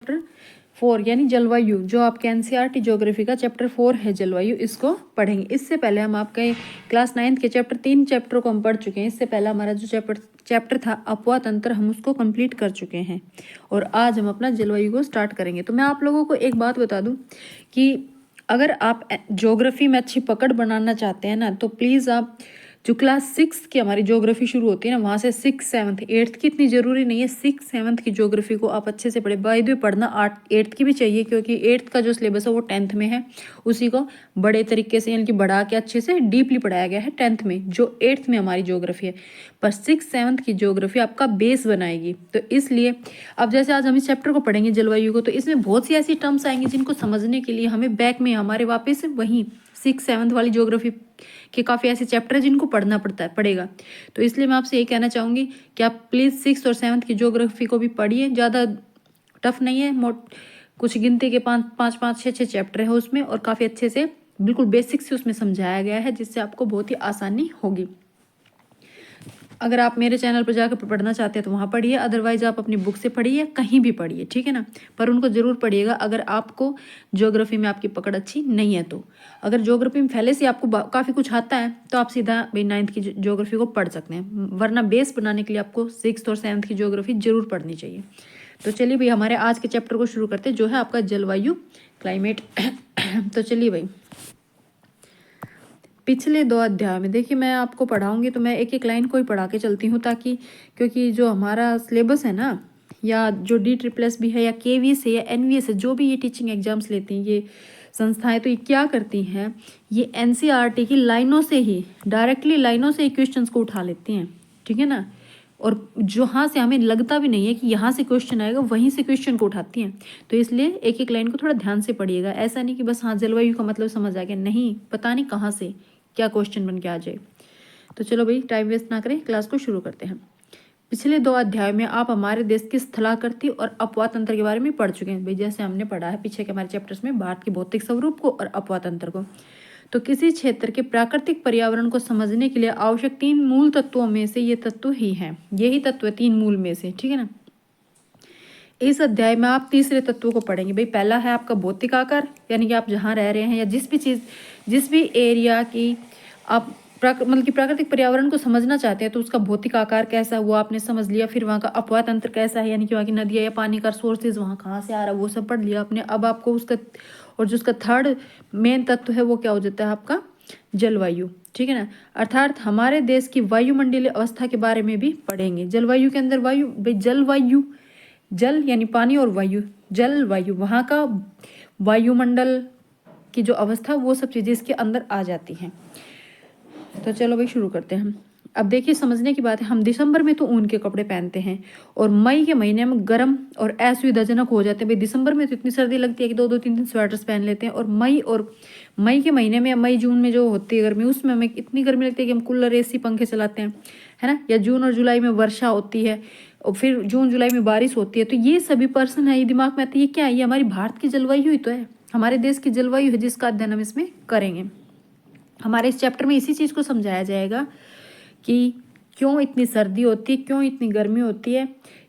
Chapter 4 यानी जलवायु, जो आपके एनसीईआरटी ज्योग्राफी का चैप्टर 4 है जलवायु, इसको पढ़ेंगे। इससे पहले हम आपके क्लास 9th के चैप्टर 3 चैप्टरों को हम पढ़ चुके हैं। इससे पहले हमारा जो चैप्टर था अपवा तंत्र, हम उसको कंप्लीट कर चुके हैं और आज हम अपना जलवायु को स्टार्ट करेंगे। तो मैं आप लोगों को एक बात बता दूं कि अगर आप ज्योग्राफी में अच्छी पकड़ बनाना चाहते हैं ना, तो प्लीज़ आप जो क्लास 6 की हमारी ज्योग्राफी शुरू होती है ना, वहाँ से 6, 7, 8th की इतनी ज़रूरी नहीं है, 6, 7th की ज्योग्राफी को आप अच्छे से पढ़े। बाय द वे पढ़ना 8th की भी चाहिए, क्योंकि 8th का जो सिलेबस है वो 10th में है। उसी को बड़े तरीके से यानी कि बढ़ा के अच्छे से डीपली पढ़ाया गया है 10th में, जो 8th में हमारी ज्योग्राफी है। पर 6, 7th की ज्योग्राफी आपका बेस बनाएगी। तो इसलिए अब जैसे आज हम इस चैप्टर को पढ़ेंगे जलवायु को, तो इसमें बहुत सी ऐसी टर्म्स आएंगी जिनको समझने के लिए हमें बैक में हमारे वापस वहीं 6, 7th वाली ज्योग्राफी के काफ़ी ऐसे चैप्टर है जिनको पढ़ना पड़ेगा। तो इसलिए मैं आपसे ये कहना चाहूँगी कि आप प्लीज़ 6 और 7th की ज्योग्राफी को भी पढ़िए। ज़्यादा टफ नहीं है, कुछ गिनती के 5-6 चैप्टर है उसमें, और काफ़ी अच्छे से बिल्कुल बेसिक से उसमें समझाया गया है, जिससे आपको बहुत ही आसानी होगी। अगर आप मेरे चैनल पर जाकर पढ़ना चाहते हैं तो वहाँ पढ़िए, अदरवाइज आप अपनी बुक से पढ़िए, कहीं भी पढ़िए, ठीक है ना। पर उनको ज़रूर पढ़िएगा अगर आपको ज्योग्राफी में आपकी पकड़ अच्छी नहीं है तो। अगर ज्योग्राफी में पहले से आपको काफ़ी कुछ आता है तो आप सीधा भाई 9th की ज्योग्राफी को पढ़ सकते हैं, वरना बेस बनाने के लिए आपको 6th और 7th की ज्योग्राफी जरूर पढ़नी चाहिए। तो चलिए भाई हमारे आज के चैप्टर को शुरू करते हैं, जो है आपका जलवायु, क्लाइमेट। तो चलिए भाई, पिछले 2 अध्याय में देखिए, मैं आपको पढ़ाऊंगी तो मैं एक एक लाइन को ही पढ़ा के चलती हूँ, ताकि क्योंकि जो हमारा सिलेबस है ना, या जो DSSS भी है या KVS है या NVS है, जो भी ये टीचिंग एग्जाम्स लेती हैं ये संस्थाएं, तो ये क्या करती हैं, ये NCERT की लाइनों से ही, डायरेक्टली लाइनों से ही क्वेश्चन को उठा लेती हैं, ठीक है ना। और जहाँ से हमें लगता भी नहीं है कि यहाँ से क्वेश्चन आएगा, वहीं से क्वेश्चन को उठाती हैं। तो इसलिए एक एक लाइन को थोड़ा ध्यान से पढ़िएगा। ऐसा नहीं कि बस हाँ जलवायु का मतलब समझ आ गया, नहीं, पता नहीं कहाँ से क्या क्वेश्चन बन के आ जाए। तो चलो भाई टाइम वेस्ट ना करें, क्लास को शुरू करते हैं। पिछले 2 अध्याय में आप हमारे देश की स्थलाकृति और अपवा तंत्र के बारे में पढ़ चुके हैं भाई, जैसे हमने पढ़ा है पीछे के हमारे चैप्टर्स में भारत के भौतिक स्वरूप को और अपवा तंत्र को। तो किसी क्षेत्र के प्राकृतिक पर्यावरण को समझने के लिए आवश्यक 3 मूल तत्वों में से ये तत्व ही हैं, यही तत्व 3 मूल में से, ठीक है ना। इस अध्याय में आप तीसरे तत्व को पढ़ेंगे भाई। पहला है आपका भौतिक आकार, यानी कि आप जहाँ रह रहे हैं या जिस भी एरिया की आप मतलब कि प्राकृतिक पर्यावरण को समझना चाहते हैं, तो उसका भौतिक आकार कैसा है वो आपने समझ लिया। फिर वहाँ का अपवा तंत्र कैसा है, यानी कि वहाँ की नदियाँ या पानी का सोर्सेज वहाँ कहाँ से आ रहा है, वो सब पढ़ लिया आपने। अब आपको उसका और जो उसका थर्ड मेन तत्व है वो क्या हो जाता है आपका जलवायु, ठीक है ना। अर्थात हमारे देश की वायुमंडलीय अवस्था के बारे में भी पढ़ेंगे। जलवायु के अंदर वायु भाई, जलवायु, जल यानी पानी और वायु, जल वायु, वहाँ का वायुमंडल की जो अवस्था, वो सब चीज़ें इसके अंदर आ जाती हैं। तो चलो भाई शुरू करते हैं हम। अब देखिए समझने की बात है, हम दिसंबर में तो ऊन के कपड़े पहनते हैं और मई के महीने में गर्म और असुविधाजनक हो जाते हैं भाई। दिसंबर में तो इतनी सर्दी लगती है कि 2-2, 3-3 स्वेटर्स पहन लेते हैं, और मई के महीने में, मई जून में जो होती है गर्मी, उसमें हमें इतनी गर्मी लगती है कि हम कूलर AC पंखे चलाते हैं, है ना। या जून और जुलाई में वर्षा होती है और फिर जून जुलाई में बारिश होती है। तो ये सभी पर्सन है, ये दिमाग में आते हैं, ये क्या है, ये हमारी भारत की जलवायु ही तो है, हमारे देश की जलवायु है, जिसका अध्ययन हम इसमें करेंगे। हमारे इस चैप्टर में इसी चीज़ को समझाया जाएगा कि क्यों इतनी सर्दी होती है, क्यों इतनी गर्मी होती है,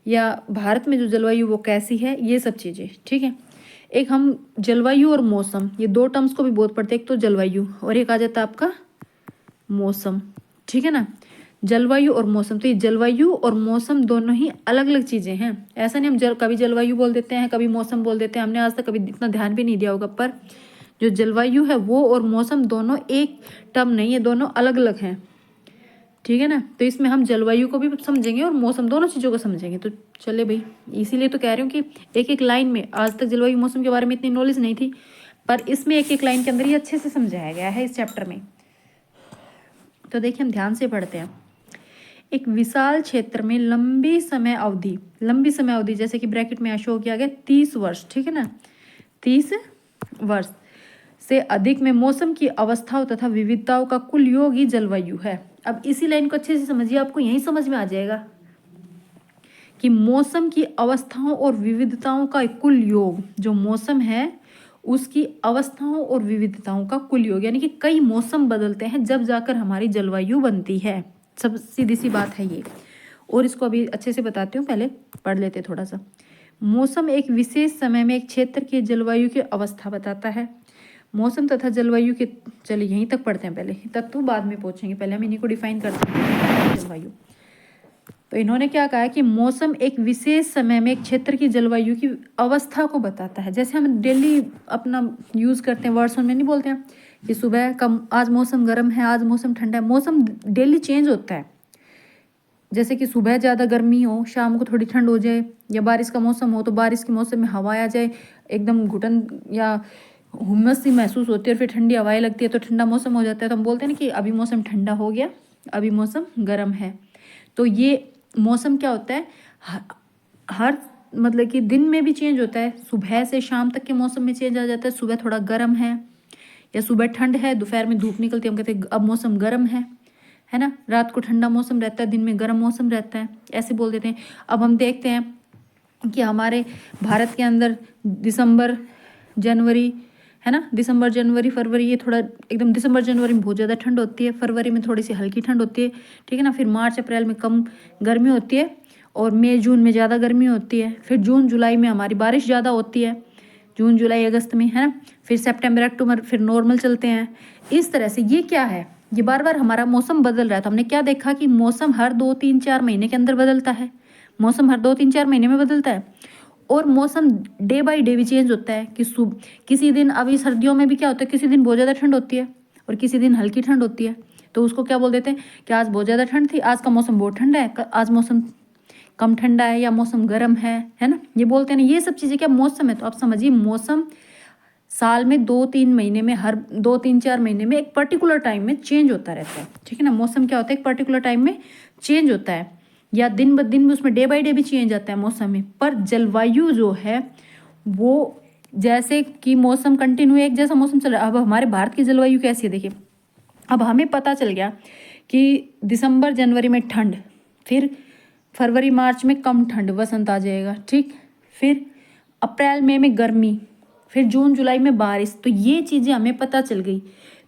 या भारत में जो जलवायु वो कैसी है, ये सब चीज़ें, ठीक है। एक हम जलवायु और मौसम, ये 2 टर्म्स को भी बहुत पढ़ते हैं, एक तो जलवायु और एक आ जाता है आपका मौसम, ठीक है ना। जलवायु और मौसम, तो ये जलवायु और मौसम दोनों ही अलग अलग चीज़ें हैं। ऐसा नहीं हम कभी जलवायु बोल देते हैं, कभी मौसम बोल देते हैं, हमने आज तक कभी इतना ध्यान भी नहीं दिया होगा। पर जो जलवायु है वो और मौसम दोनों एक टर्म नहीं है, दोनों अलग अलग हैं, ठीक है ना। तो इसमें हम जलवायु को भी समझेंगे और मौसम, दोनों चीज़ों को समझेंगे। तो चले भाई, इसीलिए तो कह रही हूँ कि एक एक लाइन में, आज तक जलवायु मौसम के बारे में इतनी नॉलेज नहीं थी, पर इसमें एक एक लाइन के अंदर ये अच्छे से समझाया गया है इस चैप्टर में। तो देखिए हम ध्यान से पढ़ते हैं। एक विशाल क्षेत्र में लंबी समय अवधि, जैसे कि ब्रैकेट में शो किया गया 30 वर्ष, ठीक है ना, 30 वर्ष से अधिक में मौसम की अवस्थाओं तथा विविधताओं का कुल योग ही जलवायु है। अब इसी लाइन को अच्छे से समझिए, आपको यही समझ में आ जाएगा कि मौसम की अवस्थाओं और विविधताओं का कुल योग, जो मौसम है उसकी अवस्थाओं और विविधताओं का कुल योग, यानी कि कई मौसम बदलते हैं जब जाकर हमारी जलवायु बनती है। सब सीधी सी बात है ये, और इसको अभी अच्छे से बताती हूँ, पहले पढ़ लेते थोड़ा सा। मौसम एक विशेष समय में एक क्षेत्र की जलवायु की अवस्था बताता है। मौसम तथा जलवायु के, चलिए यहीं तक पढ़ते हैं पहले, तत्व बाद में पहुंचेंगे, पहले हम इन्हीं को डिफाइन करते हैं। जलवायु, तो इन्होंने क्या कहा कि मौसम एक विशेष समय में एक क्षेत्र की जलवायु की अवस्था को बताता है। जैसे हम डेली अपना यूज़ करते हैं, वर्ड्स में नहीं बोलते हैं कि सुबह कम, आज मौसम गर्म है, आज मौसम ठंडा है। मौसम डेली चेंज होता है। जैसे कि सुबह ज़्यादा गर्मी हो, शाम को थोड़ी ठंड हो जाए, या बारिश का मौसम हो तो बारिश के मौसम में हवा आ जाए, एकदम घुटन या हुम्मस सी महसूस होती है और फिर ठंडी हवाएं लगती है तो ठंडा मौसम हो जाता है। तो हम बोलते हैं ना कि अभी मौसम ठंडा हो गया, अभी मौसम गर्म है। तो ये मौसम क्या होता है, हर मतलब कि दिन में भी चेंज होता है। सुबह से शाम तक के मौसम में चेंज आ जाता है। सुबह थोड़ा गर्म है या सुबह ठंड है, दोपहर में धूप निकलती है, हम कहते हैं अब मौसम गर्म है ना। रात को ठंडा मौसम रहता है, दिन में गर्म मौसम रहता है, ऐसे बोल देते हैं। अब हम देखते हैं कि हमारे भारत के अंदर दिसंबर जनवरी, है ना, दिसंबर जनवरी फरवरी, ये थोड़ा एकदम, दिसंबर जनवरी में बहुत ज़्यादा ठंड होती है, फरवरी में थोड़ी सी हल्की ठंड होती है, ठीक है ना। फिर मार्च अप्रैल में कम गर्मी होती है और मई जून में ज़्यादा गर्मी होती है। फिर जून जुलाई में हमारी बारिश ज़्यादा होती है, जून जुलाई अगस्त में, है ना। फिर सितंबर अक्टूबर फिर नॉर्मल चलते हैं। इस तरह से ये क्या है, ये बार बार हमारा मौसम बदल रहा है। तो हमने क्या देखा कि मौसम हर 2-3-4 महीने के अंदर बदलता है। मौसम हर 2-3-4 महीने में बदलता है और मौसम डे बाय डे भी चेंज होता है कि किसी दिन, अभी सर्दियों में भी क्या होता है, किसी दिन बहुत ज़्यादा ठंड होती है और किसी दिन हल्की ठंड होती है। तो उसको क्या बोल देते हैं कि आज बहुत ज़्यादा ठंड थी, आज का मौसम बहुत ठंडा है, आज मौसम कम ठंडा है या मौसम गर्म है ना, ये बोलते हैं ना। ये सब चीज़ें क्या मौसम है। तो आप समझिए मौसम साल में 2-3 महीने में, हर 2-3-4 महीने में एक पर्टिकुलर टाइम में चेंज होता रहता है, ठीक है ना। मौसम क्या होता है, एक पर्टिकुलर टाइम में चेंज होता है, या दिन ब दिन में, उसमें डे बाय डे भी चेंज आता है मौसम में। पर जलवायु जो है वो, जैसे कि मौसम कंटिन्यू एक जैसा मौसम चल रहा है। अब हमारे भारत की जलवायु कैसी है देखिए, अब हमें पता चल गया कि दिसंबर जनवरी में ठंड, फिर फरवरी मार्च में कम ठंड, वसंत आ जाएगा, ठीक। फिर अप्रैल मई में गर्मी, फिर जून जुलाई में बारिश। तो ये चीज़ें हमें पता चल गई।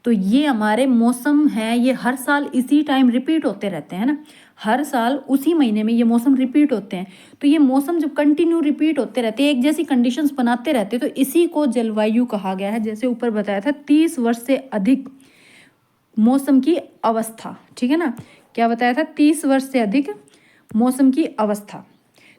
तो ये हमारे मौसम है, ये हर साल इसी टाइम रिपीट होते रहते हैं ना, हर साल उसी महीने में ये मौसम रिपीट होते हैं। तो ये मौसम जब कंटिन्यू रिपीट होते रहते हैं, एक जैसी कंडीशंस बनाते रहते हैं, तो इसी को जलवायु कहा गया है। जैसे ऊपर बताया था 30 वर्ष से अधिक मौसम की अवस्था, ठीक है ना। क्या बताया था, 30 वर्ष से अधिक मौसम की अवस्था।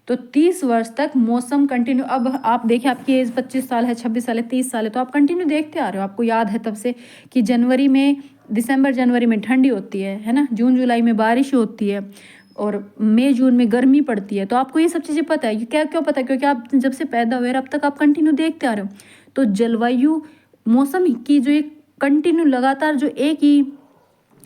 तो 30 वर्ष तक मौसम कंटिन्यू। अब आप देखिए, आपकी एज 25 साल है, 26 साल है, 30 साल है, तो आप कंटिन्यू देखते आ रहे हो, आपको याद है तब से कि जनवरी में, दिसंबर जनवरी में ठंडी होती है ना, जून जुलाई में बारिश होती है और मई जून में गर्मी पड़ती है। तो आपको ये सब चीज़ें पता है। क्या क्यों पता है, क्योंकि आप जब से पैदा हुए अब तक आप कंटिन्यू देखते आ रहे हो। तो जलवायु, मौसम की जो एक कंटिन्यू लगातार जो एक ही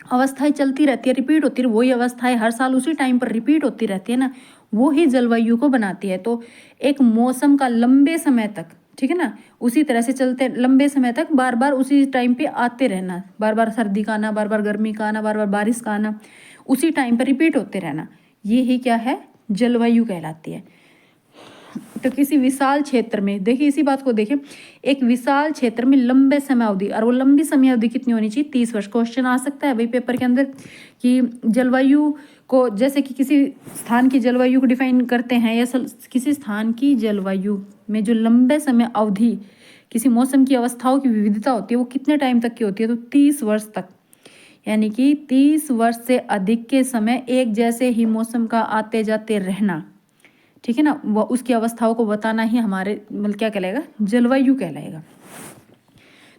अवस्थाएं चलती रहती है, रिपीट होती है, वही अवस्थाएं हर साल उसी टाइम पर रिपीट होती रहती है ना, वो ही जलवायु को बनाती है। तो एक मौसम का लंबे समय तक, ठीक है ना, उसी तरह से चलते लंबे समय तक, बार बार उसी टाइम पे आते रहना, बार बार सर्दी का आना, बार बार गर्मी का आना, बार बार बारिश का आना, उसी टाइम पर रिपीट होते रहना, ये ही क्या है, जलवायु कहलाती है। तो किसी विशाल क्षेत्र में, देखिए इसी बात को देखिए, एक विशाल क्षेत्र में लंबे समय अवधि, और वो लंबी समय अवधि कितनी होनी चाहिए, 30 वर्ष। क्वेश्चन आ सकता है भाई पेपर के अंदर कि जलवायु को, जैसे कि किसी स्थान की जलवायु को डिफाइन करते हैं, या किसी स्थान की जलवायु में जो लंबे समय अवधि किसी मौसम की अवस्थाओं की विविधता होती है, वो कितने टाइम तक की होती है, तो 30 वर्ष तक। यानी कि 30 वर्ष से अधिक के समय एक जैसे ही मौसम का आते जाते रहना, ठीक है ना, वह उसकी अवस्थाओं को बताना ही हमारे मतलब क्या कहलाएगा, जलवायु कहलाएगा।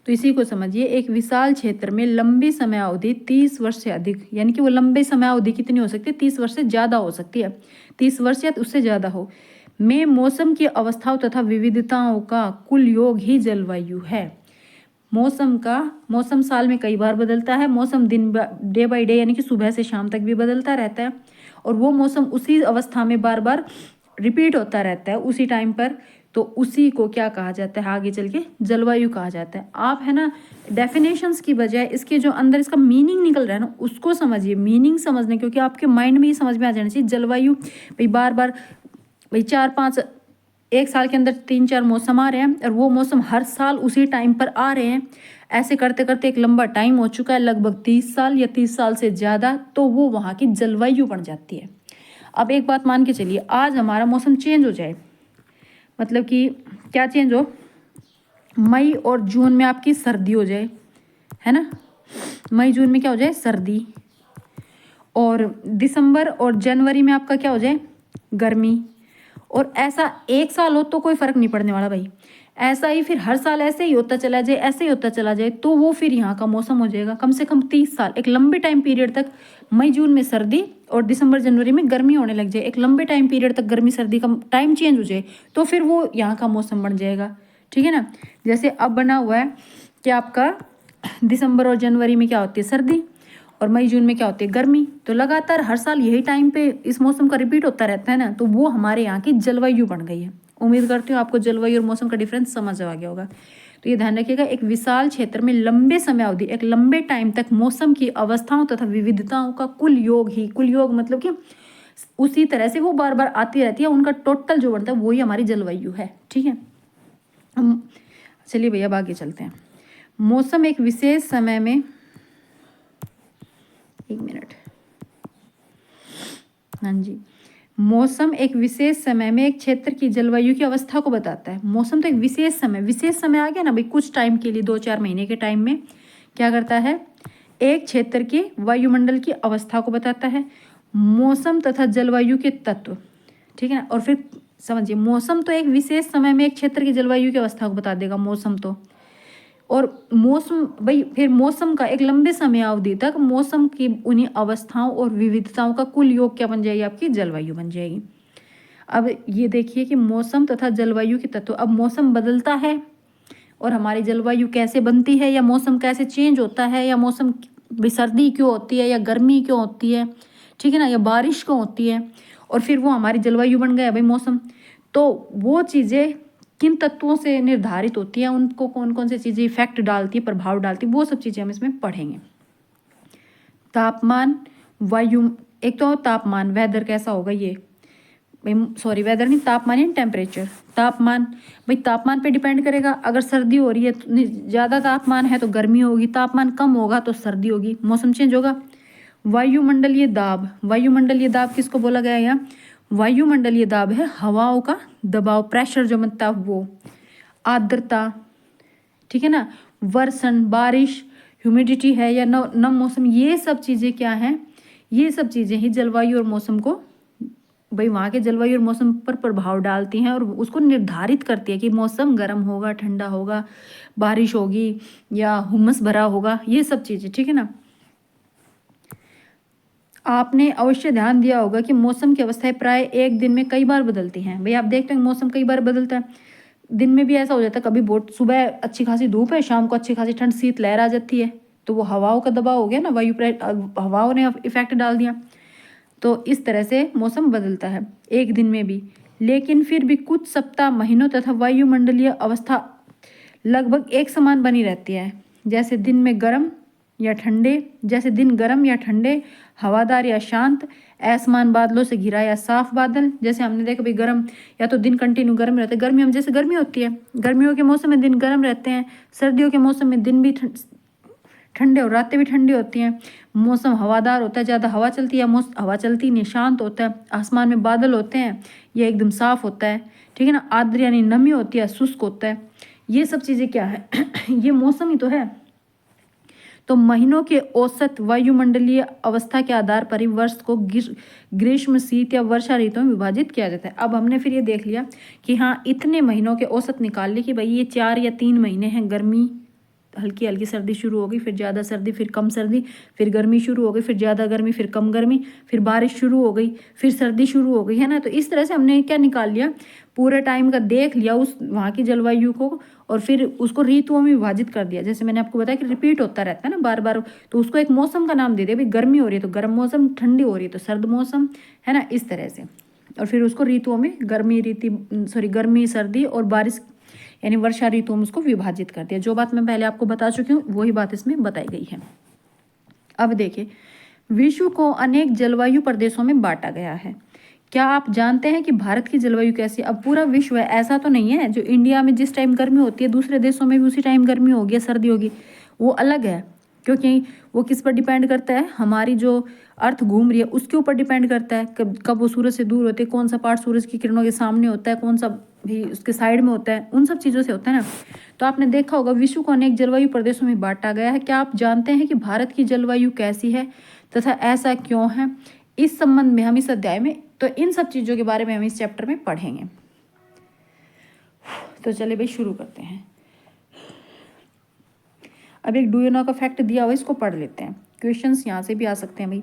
तो इसी को समझिए, एक विशाल क्षेत्र में लंबी समय अवधि 30 वर्ष से अधिक, यानी कि वो लंबी समय अवधि कितनी हो सकती है, 30 वर्ष से ज़्यादा हो सकती है, 30 वर्ष या उससे ज़्यादा हो, में मौसम की अवस्थाओं तथा विविधताओं का कुल योग ही जलवायु है। मौसम साल में कई बार बदलता है। मौसम दिन डे बाय डे, यानी कि सुबह से शाम तक भी बदलता रहता है, और वो मौसम उसी अवस्था में बार बार रिपीट होता रहता है उसी टाइम पर। तो उसी को क्या कहा जाता है, आगे चल के जलवायु कहा जाता है। आप है ना, डेफिनेशंस की बजाय इसके जो अंदर इसका मीनिंग निकल रहा है ना, उसको समझिए, मीनिंग समझने, क्योंकि आपके माइंड में ही समझ में आ जाना चाहिए। जलवायु भाई बार बार, भाई 4-5, एक साल के अंदर 3-4 मौसम आ रहे हैं, और वो मौसम हर साल उसी टाइम पर आ रहे हैं। ऐसे करते करते एक लंबा टाइम हो चुका है, लगभग 30 साल या 30 साल से ज़्यादा, तो वो वहाँ की जलवायु बन जाती है। अब एक बात मान के चलिए, आज हमारा मौसम चेंज हो जाए, मतलब कि क्या चेंज हो, मई और जून में आपकी सर्दी हो जाए, है ना, मई जून में क्या हो जाए, सर्दी, और दिसंबर और जनवरी में आपका क्या हो जाए, गर्मी। और ऐसा एक साल हो तो कोई फर्क नहीं पड़ने वाला भाई, ऐसा ही फिर हर साल ऐसे ही होता चला जाए, ऐसे ही होता चला जाए, तो वो फिर यहाँ का मौसम हो जाएगा कम से कम 30 साल, एक लंबे टाइम पीरियड तक मई जून में सर्दी और दिसंबर जनवरी में गर्मी होने लग जाए, एक लंबे टाइम पीरियड तक गर्मी सर्दी का टाइम चेंज हो जाए, तो फिर वो यहाँ का मौसम बन जाएगा। ठीक है ना, जैसे अब बना हुआ है कि आपका दिसंबर और जनवरी में क्या होती है, सर्दी, और मई जून में क्या होती है, गर्मी। तो लगातार हर साल यही टाइम पे इस मौसम का रिपीट होता रहता है ना, तो वो हमारे यहाँ की जलवायु बन गई है। उम्मीद करती हूँ आपको जलवायु और मौसम का डिफरेंस समझ आ गया होगा। तो ये ध्यान रखिएगा, एक विशाल क्षेत्र में लंबे समय अवधि, एक लंबे टाइम तक मौसम की अवस्थाओं तथा विविधताओं का कुल योग ही, कुल योग मतलब कि उसी तरह से वो बार बार आती रहती है, उनका टोटल जो बनता है वही हमारी जलवायु है। ठीक है, चलिए भैया अब आगे चलते हैं। मौसम एक विशेष समय में, एक मिनट, हाँ जी, मौसम एक विशेष समय में एक क्षेत्र की जलवायु की अवस्था को बताता है। मौसम तो एक विशेष समय, विशेष समय आ गया ना भाई, कुछ टाइम के लिए 2-4 महीने के टाइम में क्या करता है, एक क्षेत्र के वायुमंडल की अवस्था को बताता है। मौसम तथा जलवायु के तत्व, ठीक है ना, और फिर समझिए, मौसम तो एक विशेष समय में एक क्षेत्र की जलवायु की अवस्था को बता देगा मौसम तो, और मौसम भाई फिर मौसम का एक लंबे समय अवधि तक मौसम की उन्हीं अवस्थाओं और विविधताओं का कुल योग क्या बन जाएगी, आपकी जलवायु बन जाएगी। अब ये देखिए कि मौसम तथा जलवायु के तत्व, अब मौसम बदलता है और हमारी जलवायु कैसे बनती है, या मौसम कैसे चेंज होता है, या मौसम सर्दी क्यों होती है, या गर्मी क्यों होती है, ठीक है ना, या बारिश क्यों होती है, और फिर वो हमारी जलवायु बन गया भाई मौसम। तो वो चीज़ें किन तत्वों से निर्धारित होती है, उनको कौन कौन सी चीज़ें इफेक्ट डालती है, प्रभाव डालती है, वो सब चीज़ें हम इसमें पढ़ेंगे। तापमान, वायु, एक तो तापमान, वेदर कैसा होगा ये भाई, सॉरी वेदर नहीं, तापमान यानी टेम्परेचर। तापमान भाई तापमान पे डिपेंड करेगा, अगर सर्दी हो रही है तो ज़्यादा तापमान है तो गर्मी होगी, तापमान कम होगा तो सर्दी होगी, मौसम चेंज होगा। वायुमंडलीय दाब, वायुमंडलीय दाब किसको बोला गया है यहाँ, वायुमंडलीय दाब है हवाओं का दबाव, प्रेशर जो बनता है वो। आर्द्रता, ठीक है ना, वर्षण, बारिश, ह्यूमिडिटी है या नम मौसम, ये सब चीज़ें क्या हैं, ये सब चीज़ें ही जलवायु और मौसम को भाई वहाँ के जलवायु और मौसम पर प्रभाव डालती हैं और उसको निर्धारित करती है कि मौसम गर्म होगा, ठंडा होगा, बारिश होगी या हुमस भरा होगा, ये सब चीज़ें। ठीक है ना, आपने अवश्य ध्यान दिया होगा कि मौसम की अवस्थाएं प्राय एक दिन में कई बार बदलती हैं। भाई आप देखते हैं मौसम कई बार बदलता है, दिन में भी ऐसा हो जाता है, कभी बहुत सुबह अच्छी खासी धूप है, शाम को अच्छी खासी ठंड शीत लहर आ जाती है, तो वो हवाओं का दबाव हो गया ना, हवाओं ने इफेक्ट डाल दिया। तो इस तरह से मौसम बदलता है एक दिन में भी, लेकिन फिर भी कुछ सप्ताह, महीनों तथा वायुमंडलीय अवस्था लगभग एक समान बनी रहती है। जैसे दिन में गर्म या ठंडे, जैसे दिन गर्म या ठंडे, हवादार या शांत, आसमान बादलों से घिरा या साफ बादल। जैसे हमने देखा भाई गर्म, या तो दिन कंटिन्यू गर्म रहते हैं, गर्मियों में जैसे गर्मी होती है, गर्मियों के मौसम में दिन गर्म रहते हैं, सर्दियों के मौसम में दिन भी ठंडे और रातें भी ठंडी होती हैं। मौसम हवादार होता है, ज़्यादा हवा चलती है, हवा चलती नहीं, शांत होता है, आसमान में बादल होते हैं, यह एकदम साफ होता है, ठीक है ना, आर्द्र यानी नमी होती है, शुष्क होता है। ये सब चीज़ें क्या है ये मौसम ही तो है। तो महीनों के औसत वायुमंडलीय अवस्था के आधार पर ही वर्ष को ग्रीष्म, शीत या वर्षा ऋतुओं में विभाजित किया जाता है। अब हमने फिर ये देख लिया कि हाँ इतने महीनों के औसत निकाल ली कि भाई ये 4 या 3 महीने हैं, गर्मी, हल्की हल्की सर्दी शुरू हो गई, फिर ज़्यादा सर्दी, फिर कम सर्दी, फिर गर्मी शुरू हो गई, फिर ज़्यादा गर्मी, फिर कम गर्मी, फिर बारिश शुरू हो गई, फिर सर्दी शुरू हो गई, है ना। तो इस तरह से हमने क्या निकाल लिया, पूरे टाइम का देख लिया उस वहाँ की जलवायु को, और फिर उसको ऋतुओं में विभाजित कर दिया। जैसे मैंने आपको बताया कि रिपीट होता रहता है ना बार बार, तो उसको एक मौसम का नाम दे दिया, भाई गर्मी हो रही है तो गर्म मौसम, ठंडी हो रही है तो सर्द मौसम, है ना, इस तरह से। और फिर उसको ऋतुओं में गर्मी, सर्दी और बारिश यानी वर्षा ऋतु में उसको विभाजित कर दिया। जो बात मैं पहले आपको बता चुकी हूँ वही बात इसमें बताई गई है। अब देखिए, विश्व को अनेक जलवायु प्रदेशों में बांटा गया है। क्या आप जानते हैं कि भारत की जलवायु कैसी है? अब पूरा विश्व है, ऐसा तो नहीं है जो इंडिया में जिस टाइम गर्मी होती है दूसरे देशों में भी उसी टाइम गर्मी होगी या सर्दी होगी, वो अलग है। क्योंकि वो किस पर डिपेंड करता है, हमारी जो अर्थ घूम रही है उसके ऊपर डिपेंड करता है, कब वो सूरज से दूर होती है, कौन सा पार्ट सूरज की किरणों के सामने होता है, कौन सा भी उसके साइड में होता है, उन सब चीज़ों से होता है ना। तो आपने देखा होगा विश्व को अनेक जलवायु प्रदेशों में बांटा गया है। क्या आप जानते हैं कि भारत की जलवायु कैसी है तथा ऐसा क्यों है? इस संबंध में हम इस अध्याय में तो इन सब चीज़ों के बारे में हम इस चैप्टर में पढ़ेंगे। तो चलिए भाई शुरू करते हैं। अब एक डू यू नो का फैक्ट दिया हुआ, इसको पढ़ लेते हैं। क्वेश्चंस यहाँ से भी आ सकते हैं भाई।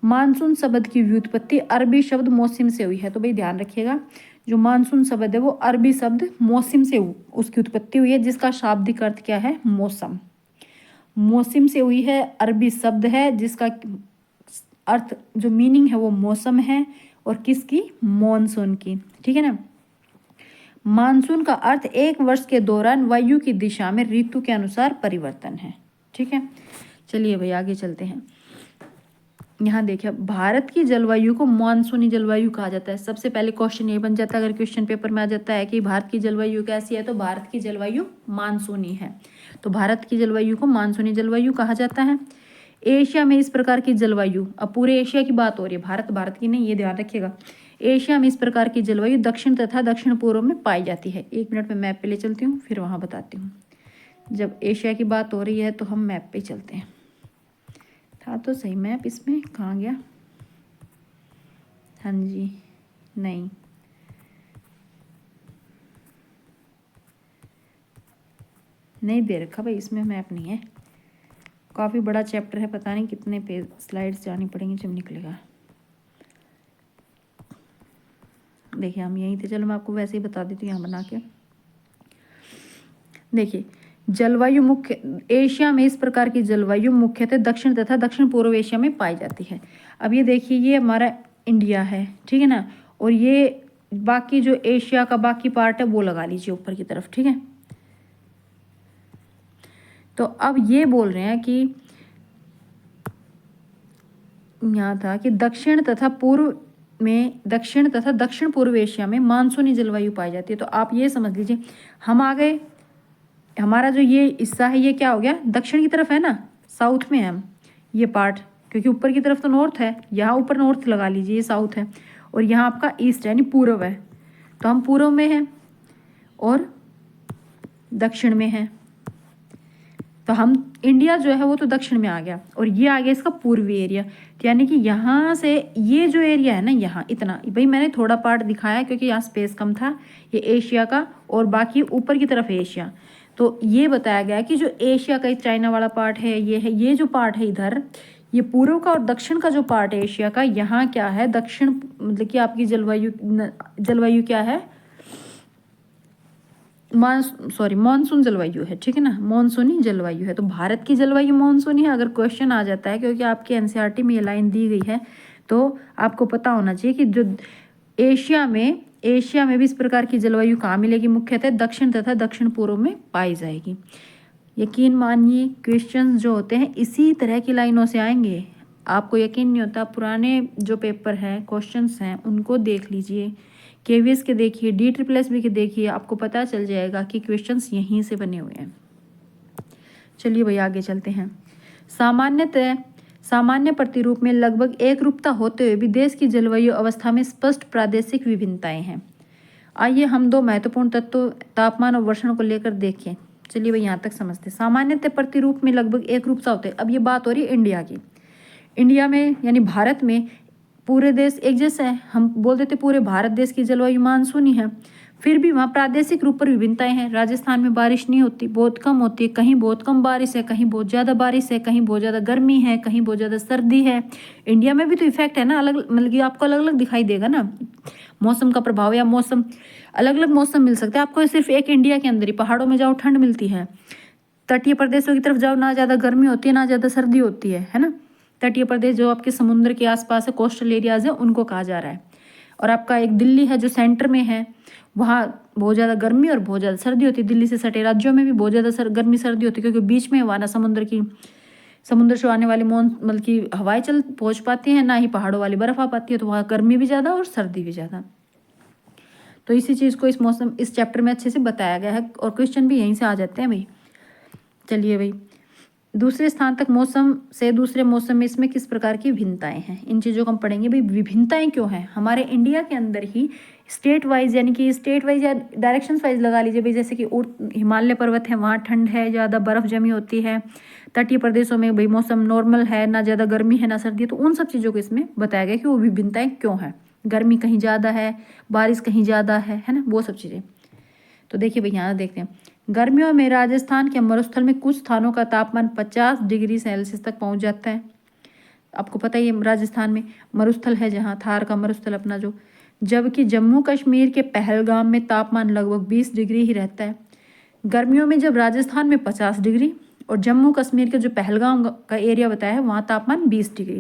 मानसून शब्द की व्युत्पत्ति अरबी शब्द मौसम से हुई है। तो भाई ध्यान रखिएगा, जो मानसून शब्द है वो अरबी शब्द मौसम से उसकी उत्पत्ति हुई है, जिसका शाब्दिक अर्थ क्या है? मौसम। मौसम से हुई है, अरबी शब्द है जिसका अर्थ जो मीनिंग है वो मौसम है, और किसकी? मॉनसून की। ठीक है ना। मानसून का अर्थ एक वर्ष के दौरान वायु की दिशा में ऋतु के अनुसार परिवर्तन है। ठीक है, चलिए भाई आगे चलते हैं। यहाँ देखिए, भारत की जलवायु को मानसूनी जलवायु कहा जाता है। सबसे पहले क्वेश्चन ये बन जाता है अगर क्वेश्चन पेपर में आ जाता है कि भारत की जलवायु कैसी है, तो भारत की जलवायु मानसूनी है। तो भारत की जलवायु को मानसूनी जलवायु कहा जाता है। एशिया में इस प्रकार की जलवायु, अब पूरे एशिया की बात हो रही है, भारत की नहीं, ये ध्यान रखिएगा। एशिया में इस प्रकार की जलवायु दक्षिण तथा दक्षिण पूर्व में पाई जाती है। 1 मिनट में मैप पे ले चलती हूँ, फिर वहाँ बताती हूँ। जब एशिया की बात हो रही है तो हम मैप पे चलते हैं। था तो सही मैप, इसमें कहाँ गया? हाँ जी, नहीं, नहीं दे रखा भाई, इसमें मैप नहीं है। काफ़ी बड़ा चैप्टर है, पता नहीं कितने पेज स्लाइड्स जानी पड़ेंगी जब निकलेगा। देखिए हम यहीं थे, चलो मैं आपको वैसे ही बता देती हूँ यहाँ बना के। देखिए, जलवायु मुख्य एशिया में इस प्रकार की जलवायु मुख्यतः दक्षिण तथा दक्षिण पूर्व एशिया में पाई जाती है। अब ये देखिए, ये हमारा इंडिया है, ठीक है ना, और ये बाकी जो एशिया का बाकी पार्ट है वो लगा लीजिए ऊपर की तरफ। ठीक है, तो अब ये बोल रहे हैं कि यहाँ था कि दक्षिण तथा दक्षिण पूर्व एशिया में मानसूनी जलवायु पाई जाती है। तो आप ये समझ लीजिए, हम आ गए, हमारा जो ये हिस्सा है ये क्या हो गया? दक्षिण की तरफ है ना, साउथ में है हम, ये पार्ट, क्योंकि ऊपर की तरफ तो नॉर्थ है, यहाँ ऊपर नॉर्थ लगा लीजिए, ये साउथ है, और यहाँ आपका ईस्ट है यानी पूर्व है। तो हम पूर्व में हैं और दक्षिण में हैं, तो हम इंडिया जो है वो तो दक्षिण में आ गया, और ये आ गया इसका पूर्वी एरिया। यानी कि यहाँ से ये जो एरिया है ना, यहाँ इतना, भाई मैंने थोड़ा पार्ट दिखाया क्योंकि यहाँ स्पेस कम था, ये एशिया का, और बाकी ऊपर की तरफ एशिया। तो ये बताया गया कि जो एशिया का चाइना वाला पार्ट है, ये जो पार्ट है इधर, ये पूर्व का और दक्षिण का जो पार्ट है एशिया का, यहाँ क्या है? दक्षिण, मतलब कि आपकी जलवायु क्या है? मॉनसून जलवायु है। ठीक है ना, मॉनसूनी जलवायु है। तो भारत की जलवायु मॉनसूनी है। अगर क्वेश्चन आ जाता है, क्योंकि आपके एनसीईआरटी में ये लाइन दी गई है, तो आपको पता होना चाहिए कि जो एशिया में भी इस प्रकार की जलवायु कहाँ मिलेगी? मुख्यतः दक्षिण तथा दक्षिण पूर्व में पाई जाएगी। यकीन मानिए, क्वेश्चन जो होते हैं इसी तरह की लाइनों से आएंगे। आपको यकीन नहीं होता, पुराने जो पेपर हैं, क्वेश्चंस हैं, उनको देख लीजिए, केवीएस के देखिए, DSSB के देखिए, आपको पता चल जाएगा कि क्वेश्चंस यहीं से बने हुए हैं। चलिए भाई आगे चलते हैं। सामान्य प्रतिरूप में लगभग एक रूपता होते हुए भी देश की जलवायु अवस्था में स्पष्ट प्रादेशिक विभिन्नताएं हैं। आइए हम 2 महत्वपूर्ण तत्वों तापमान और वर्षण को लेकर देखें। चलिए भाई यहाँ तक समझते हैं। सामान्यतः प्रतिरूप में लगभग एक रूपता होते हैं। अब ये बात हो रही है इंडिया की। इंडिया में यानी भारत में पूरे देश एक जैसा है, हम बोल देते पूरे भारत देश की जलवायु मानसूनी है, फिर भी वहाँ प्रादेशिक रूप पर विभिन्नताएं हैं। राजस्थान में बारिश नहीं होती, बहुत कम होती है, कहीं बहुत कम बारिश है, कहीं बहुत ज़्यादा बारिश है, कहीं बहुत ज़्यादा गर्मी है, कहीं बहुत ज़्यादा सर्दी है। इंडिया में भी तो इफेक्ट है ना, अलग, मतलब कि आपको अलग अलग दिखाई देगा ना मौसम का प्रभाव, या मौसम अलग अलग मौसम मिल सकता है आपको। सिर्फ एक इंडिया के अंदर ही, पहाड़ों में जाओ ठंड मिलती है, तटीय प्रदेशों की तरफ जाओ ना ज़्यादा गर्मी होती है ना ज़्यादा सर्दी होती है ना। तटीय प्रदेश जो आपके समुद्र के आसपास है, कोस्टल एरियाज है, उनको कहा जा रहा है। और आपका एक दिल्ली है जो सेंटर में है, वहाँ बहुत ज़्यादा गर्मी और बहुत ज़्यादा सर्दी होती है। दिल्ली से सटे राज्यों में भी बहुत ज़्यादा गर्मी सर्दी होती है, क्योंकि बीच में वहाँ ना समुद्र से आने वाली मतलब की हवाएं पहुँच पाती हैं, ना ही पहाड़ों वाली बर्फ़ आ पाती है, तो वहाँ गर्मी भी ज़्यादा और सर्दी भी ज़्यादा। तो इसी चीज़ को इस चैप्टर में अच्छे से बताया गया है, और क्वेश्चन भी यहीं से आ जाते हैं भाई। चलिए भाई, दूसरे स्थान तक मौसम से दूसरे मौसम में इसमें किस प्रकार की भिन्नताएं हैं, इन चीज़ों को हम पढ़ेंगे। भाई विभिन्नताएं क्यों हैं? हमारे इंडिया के अंदर ही स्टेट वाइज, यानी कि स्टेट वाइज या डायरेक्शंस वाइज लगा लीजिए भाई। जैसे कि हिमालय पर्वत है, वहाँ ठंड है, ज़्यादा बर्फ़ जमी होती है। तटीय प्रदेशों में भाई मौसम नॉर्मल है, ना ज़्यादा गर्मी है ना सर्दी है। तो उन सब चीज़ों को इसमें बताया गया कि वो विभिन्नताएं क्यों है, गर्मी कहीं ज़्यादा है, बारिश कहीं ज़्यादा है ना, वो सब चीज़ें। तो देखिए भाई यहाँ देखते हैं, गर्मियों में राजस्थान के मरुस्थल में कुछ स्थानों का तापमान 50 डिग्री सेल्सियस तक पहुँच जाता है। आपको पता ही है राजस्थान में मरुस्थल है, जहाँ थार का मरुस्थल अपना जो, जबकि जम्मू कश्मीर के पहलगाम में तापमान लगभग 20 डिग्री ही रहता है। गर्मियों में जब राजस्थान में 50 डिग्री और जम्मू कश्मीर के जो पहलगाम का एरिया बताया है वहाँ तापमान 20 डिग्री।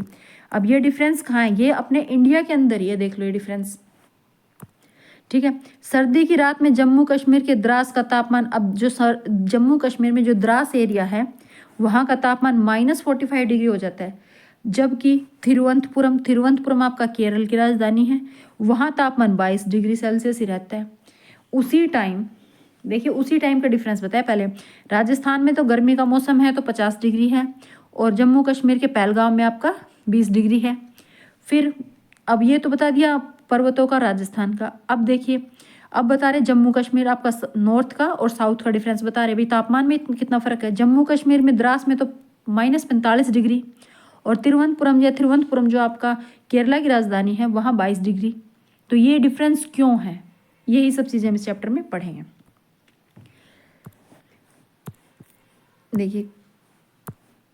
अब ये डिफरेंस कहाँ है, ये अपने इंडिया के अंदर ही है, देख लो ये डिफरेंस, ठीक है। सर्दी की रात में जम्मू कश्मीर के द्रास का तापमान, अब जो जम्मू कश्मीर में जो द्रास एरिया है वहाँ का तापमान -45 डिग्री हो जाता है। जबकि तिरुवनंतपुरम आपका केरल की राजधानी है, वहाँ तापमान 22 डिग्री सेल्सियस ही रहता है। उसी टाइम देखिए, उसी टाइम का डिफरेंस बताया। पहले राजस्थान में तो गर्मी का मौसम है तो 50 डिग्री है, और जम्मू कश्मीर के पहलगाम में आपका 20 डिग्री है। फिर अब ये तो बता दिया पर्वतों का, राजस्थान का। अब देखिए, अब बता रहे जम्मू कश्मीर आपका नॉर्थ का और साउथ का डिफरेंस बता रहे भाई, तापमान में कितना फर्क है। जम्मू कश्मीर में द्रास में तो -45 डिग्री, और तिरुवनंतपुरम जो आपका केरला की राजधानी है वहाँ 22 डिग्री। तो ये डिफरेंस क्यों है, यही सब चीज़ें हम इस चैप्टर में पढ़ेंगे। देखिए,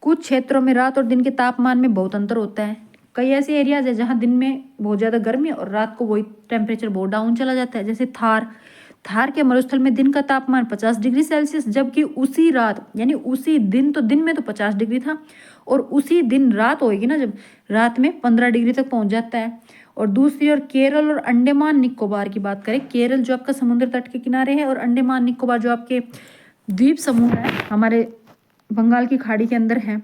कुछ क्षेत्रों में रात और दिन के तापमान में बहुत अंतर होता है। कई ऐसे एरियाज है जहाँ दिन में बहुत ज़्यादा गर्मी और रात को वही टेम्परेचर बहुत डाउन चला जाता है। जैसे थार के मरुस्थल में दिन का तापमान 50 डिग्री सेल्सियस, जबकि उसी रात यानी उसी दिन, तो दिन में तो 50 डिग्री था, और उसी दिन रात होगी ना जब, रात में 15 डिग्री तक पहुंच जाता है। और दूसरी ओर केरल और अंडमान निकोबार की बात करें, केरल जो आपका समुद्र तट के किनारे है, और अंडमान निकोबार जो आपके द्वीप समूह है हमारे बंगाल की खाड़ी के अंदर है,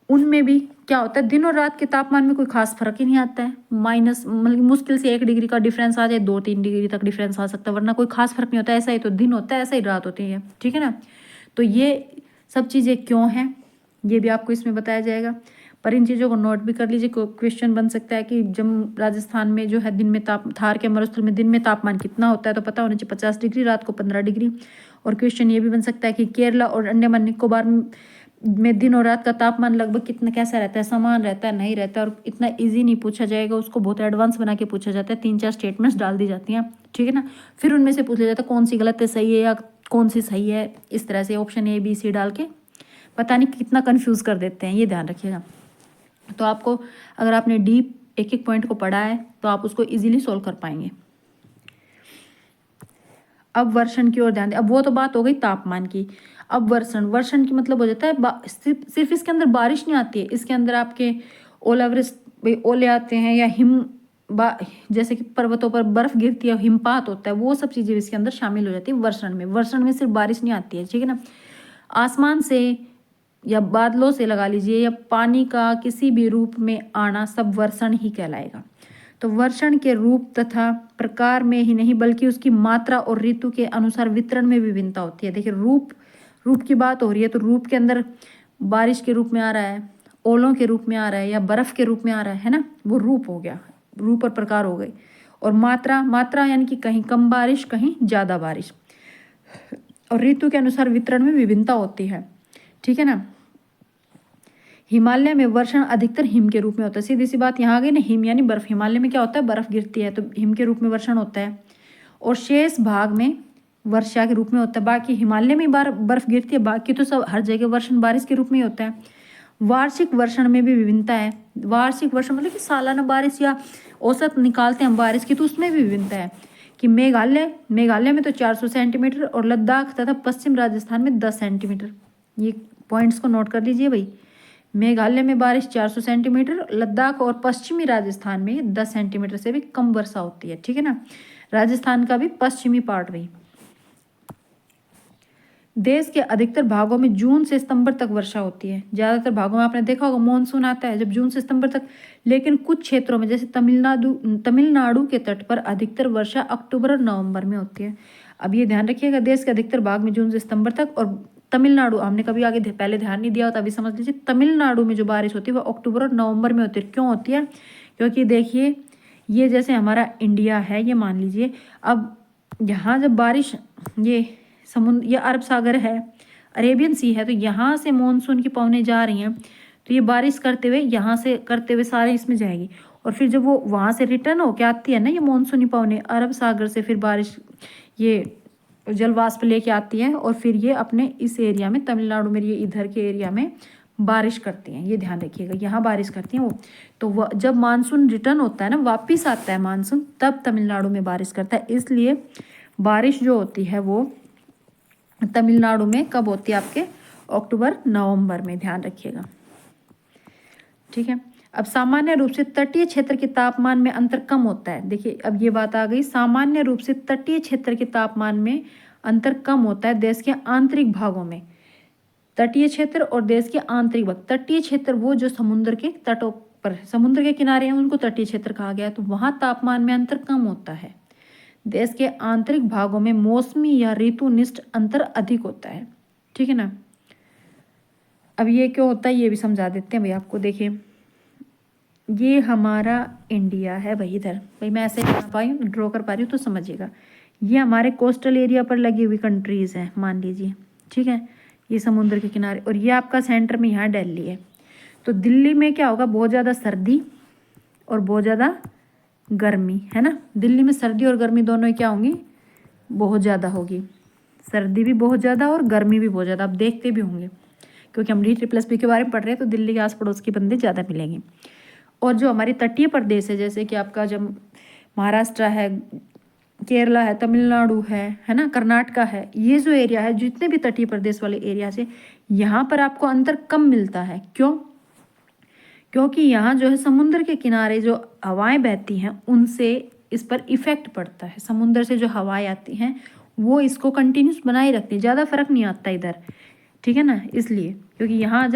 उनमें भी क्या होता है, दिन और रात के तापमान में कोई खास फर्क ही नहीं आता है। मतलब मुश्किल से 1 डिग्री का डिफरेंस आ जाए, 2-3 डिग्री तक डिफरेंस आ सकता है, वरना कोई खास फर्क नहीं होता। ऐसा ही तो दिन होता है, ऐसा ही रात होती है, ठीक है ना। तो ये सब चीज़ें क्यों हैं, ये भी आपको इसमें बताया जाएगा। पर इन चीज़ों को नोट भी कर लीजिए, क्वेश्चन बन सकता है कि जम्मू राजस्थान में जो है दिन में थार के मरुस्थल में दिन में तापमान कितना होता है, तो पता होना चाहिए 50 डिग्री, रात को 15 डिग्री। और क्वेश्चन ये भी बन सकता है कि केरला और अंडमान निकोबार में दिन और रात का तापमान लगभग कितना कैसा रहता है, समान रहता है, नहीं रहता है। और इतना इजी नहीं पूछा जाएगा, उसको बहुत एडवांस बना के पूछा जाता है, 3-4 स्टेटमेंट्स डाल दी जाती हैं, ठीक है ना। फिर उनमें से पूछ लिया जाता है कौन सी गलत है, सही है या कौन सी सही है, इस तरह से ऑप्शन A, B, C डाल के पता नहीं कितना कन्फ्यूज़ कर देते हैं, ये ध्यान रखिएगा। तो आपको, अगर आपने डीप एक एक पॉइंट को पढ़ा है तो आप उसको इजीली सॉल्व कर पाएंगे। अब वर्षण की ओर ध्यान दें। अब वो तो बात हो गई तापमान की। अब वर्षण की मतलब हो जाता है सिर्फ इसके अंदर बारिश नहीं आती है, इसके अंदर आपके ओलावृष्टि, ओले आते हैं, या जैसे कि पर्वतों पर बर्फ गिरती है, हिमपात होता है, वो सब चीज़ें इसके अंदर शामिल हो जाती है वर्षण में। वर्षण में सिर्फ बारिश नहीं आती है, ठीक है ना। आसमान से या बादलों से लगा लीजिए, या पानी का किसी भी रूप में आना सब वर्षण ही कहलाएगा। तो वर्षण के रूप तथा प्रकार में ही नहीं बल्कि उसकी मात्रा और ऋतु के अनुसार वितरण में विभिन्नता होती है। देखिए, रूप की बात हो रही है, तो रूप के अंदर बारिश के रूप में आ रहा है, ओलों के रूप में आ रहा है, या बर्फ के रूप में आ रहा है ना, वो रूप हो गया, रूप और प्रकार हो गई। और मात्रा यानी कि कहीं कम बारिश, कहीं ज़्यादा बारिश। और ऋतु के अनुसार वितरण में विभिन्नता होती है, ठीक है ना। हिमालय में वर्षण अधिकतर हिम के रूप में होता है, सीधी सी बात यहाँ आ गई ना, हिम यानी बर्फ। हिमालय में क्या होता है, बर्फ गिरती है, तो हिम के रूप में वर्षण होता है। और शेष भाग में वर्षा के रूप में होता है। बाकी हिमालय में बर्फ गिरती है, बाकी तो सब हर जगह वर्षण बारिश के रूप में ही होता है। वार्षिक वर्षण में भी विभिन्नता है। वार्षिक वर्षण मतलब कि सालाना बारिश या औसत निकालते हैं बारिश की, तो उसमें भी विभिन्नता है कि मेघालय में तो 400 सेंटीमीटर, और लद्दाख तथा पश्चिम राजस्थान में 10 सेंटीमीटर। ये पॉइंट्स को नोट कर लीजिए भाई। मेघालय में बारिश 400 सेंटीमीटर, लद्दाख और पश्चिमी राजस्थान में 10 सेंटीमीटर से भी कम वर्षा होती है, ठीक है ना। राजस्थान का भी पश्चिमी पार्ट भी। देश के अधिकतर भागों में जून से सितंबर तक वर्षा होती है। ज़्यादातर भागों में आपने देखा होगा मॉनसून आता है जब जून से सितंबर तक, लेकिन कुछ क्षेत्रों में जैसे तमिलनाडु के तट पर अधिकतर वर्षा अक्टूबर और नवंबर में होती है। अब ये ध्यान रखिएगा, देश के अधिकतर भाग में जून से सितंबर तक, और तमिलनाडु, हमने कभी आगे पहले ध्यान नहीं दिया होता, अभी समझ लीजिए, तमिलनाडु में जो बारिश होती है वो अक्टूबर और नवंबर में होती है। क्यों होती है? क्योंकि देखिए ये जैसे हमारा इंडिया है, ये मान लीजिए। अब यहाँ जब बारिश, ये समुद्र, ये अरब सागर है, अरेबियन सी है, तो यहाँ से मानसून की पवनें जा रही हैं, तो ये बारिश करते हुए यहाँ से करते हुए सारे इसमें जाएगी। और फिर जब वो वहाँ से रिटर्न होके आती है ना, ये मानसूनी पवनें अरब सागर से, फिर बारिश, ये जल वाष्प लेके आती है, और फिर ये अपने इस एरिया में, तमिलनाडु में, ये इधर के एरिया में बारिश करती हैं। ये ध्यान रखिएगा, यहाँ बारिश करती हैं वो। तो वह जब मानसून रिटर्न होता है ना, वापिस आता है मानसून, तब तमिलनाडु में बारिश करता है। इसलिए बारिश जो होती है वो तमिलनाडु में कब होती है? आपके अक्टूबर नवंबर में, ध्यान रखिएगा, ठीक है। अब सामान्य रूप से तटीय क्षेत्र के तापमान में अंतर कम होता है। देखिए अब ये बात आ गई, सामान्य रूप से तटीय क्षेत्र के तापमान में अंतर कम होता है देश के आंतरिक भागों में। तटीय क्षेत्र और देश के आंतरिक भाग। तटीय क्षेत्र वो जो समुद्र के तटों पर, समुद्र के किनारे हैं, उनको तटीय क्षेत्र कहा गया है, तो वहाँ तापमान में अंतर कम होता है। देश के आंतरिक भागों में मौसमी या ऋतुनिष्ठ अंतर अधिक होता है, ठीक है ना। अब ये क्यों होता है ये भी समझा देते हैं भाई आपको। देखिए ये हमारा इंडिया है भाई, इधर भाई मैं ऐसे ड्रॉ कर पा रही हूँ तो समझिएगा। ये हमारे कोस्टल एरिया पर लगी हुई कंट्रीज़ हैं, मान लीजिए, ठीक है, ये समुद्र के किनारे। और ये आपका सेंटर में यहाँ दिल्ली है। तो दिल्ली में क्या होगा? बहुत ज़्यादा सर्दी और बहुत ज़्यादा गर्मी, है ना। दिल्ली में सर्दी और गर्मी दोनों ही क्या होंगी? बहुत ज़्यादा होगी। सर्दी भी बहुत ज़्यादा और गर्मी भी बहुत ज़्यादा। आप देखते भी होंगे, क्योंकि हम DSSB के बारे में पढ़ रहे हैं, तो दिल्ली के आस पड़ोस के बंदे ज़्यादा मिलेंगे। और जो हमारी तटीय प्रदेश है, जैसे कि आपका जब महाराष्ट्र है, केरला है, तमिलनाडु है ना, कर्नाटका है, ये जो एरिया है, जितने भी तटीय प्रदेश वाले एरिया से, यहाँ पर आपको अंतर कम मिलता है। क्यों? क्योंकि यहाँ जो है समुद्र के किनारे जो हवाएं बहती हैं, उनसे इस पर इफेक्ट पड़ता है। समुद्र से जो हवाएं आती हैं वो इसको कंटिन्यूस बनाए रखती है, ज़्यादा फर्क नहीं आता इधर, ठीक है ना। इसलिए क्योंकि यहाँ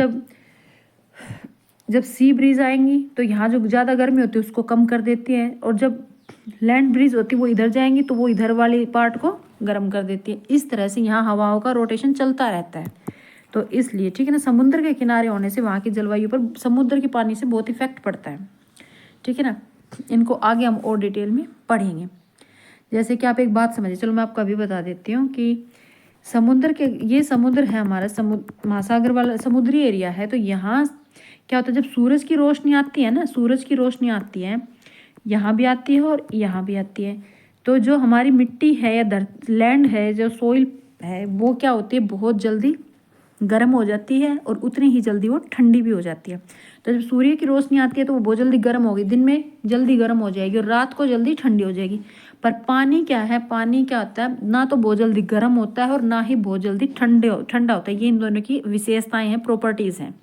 जब सी ब्रीज आएंगी तो यहाँ जो ज़्यादा गर्मी होती है उसको कम कर देती है, और जब लैंड ब्रीज होती है वो इधर जाएंगी तो वो इधर वाली पार्ट को गर्म कर देती है। इस तरह से यहाँ हवाओं का रोटेशन चलता रहता है। तो इसलिए, ठीक है ना, समुद्र के किनारे होने से वहाँ की जलवायु पर समुद्र के पानी से बहुत इफेक्ट पड़ता है, ठीक है ना। इनको आगे हम और डिटेल में पढ़ेंगे। जैसे कि आप एक बात समझिए, चलो मैं आपको अभी बता देती हूँ कि समुद्र के, ये समुद्र है हमारा, महासागर वाला समुद्री एरिया है। तो यहाँ क्या होता है, जब सूरज की रोशनी आती है ना, सूरज की रोशनी आती है, यहाँ भी आती है और यहाँ भी आती है, तो जो हमारी मिट्टी है या लैंड है, जो सोइल है, वो क्या होती है, बहुत जल्दी गर्म हो जाती है और उतनी ही जल्दी वो ठंडी भी हो जाती है। तो जब सूर्य की रोशनी आती है तो वो बहुत जल्दी गर्म होगी, दिन में जल्दी गर्म हो जाएगी और रात को जल्दी ठंडी हो जाएगी। पर पानी क्या है, पानी क्या होता है, ना तो बहुत जल्दी गर्म होता है और ना ही बहुत जल्दी ठंडा होता है। ये इन दोनों की विशेषताएं हैं, प्रॉपर्टीज़ हैं।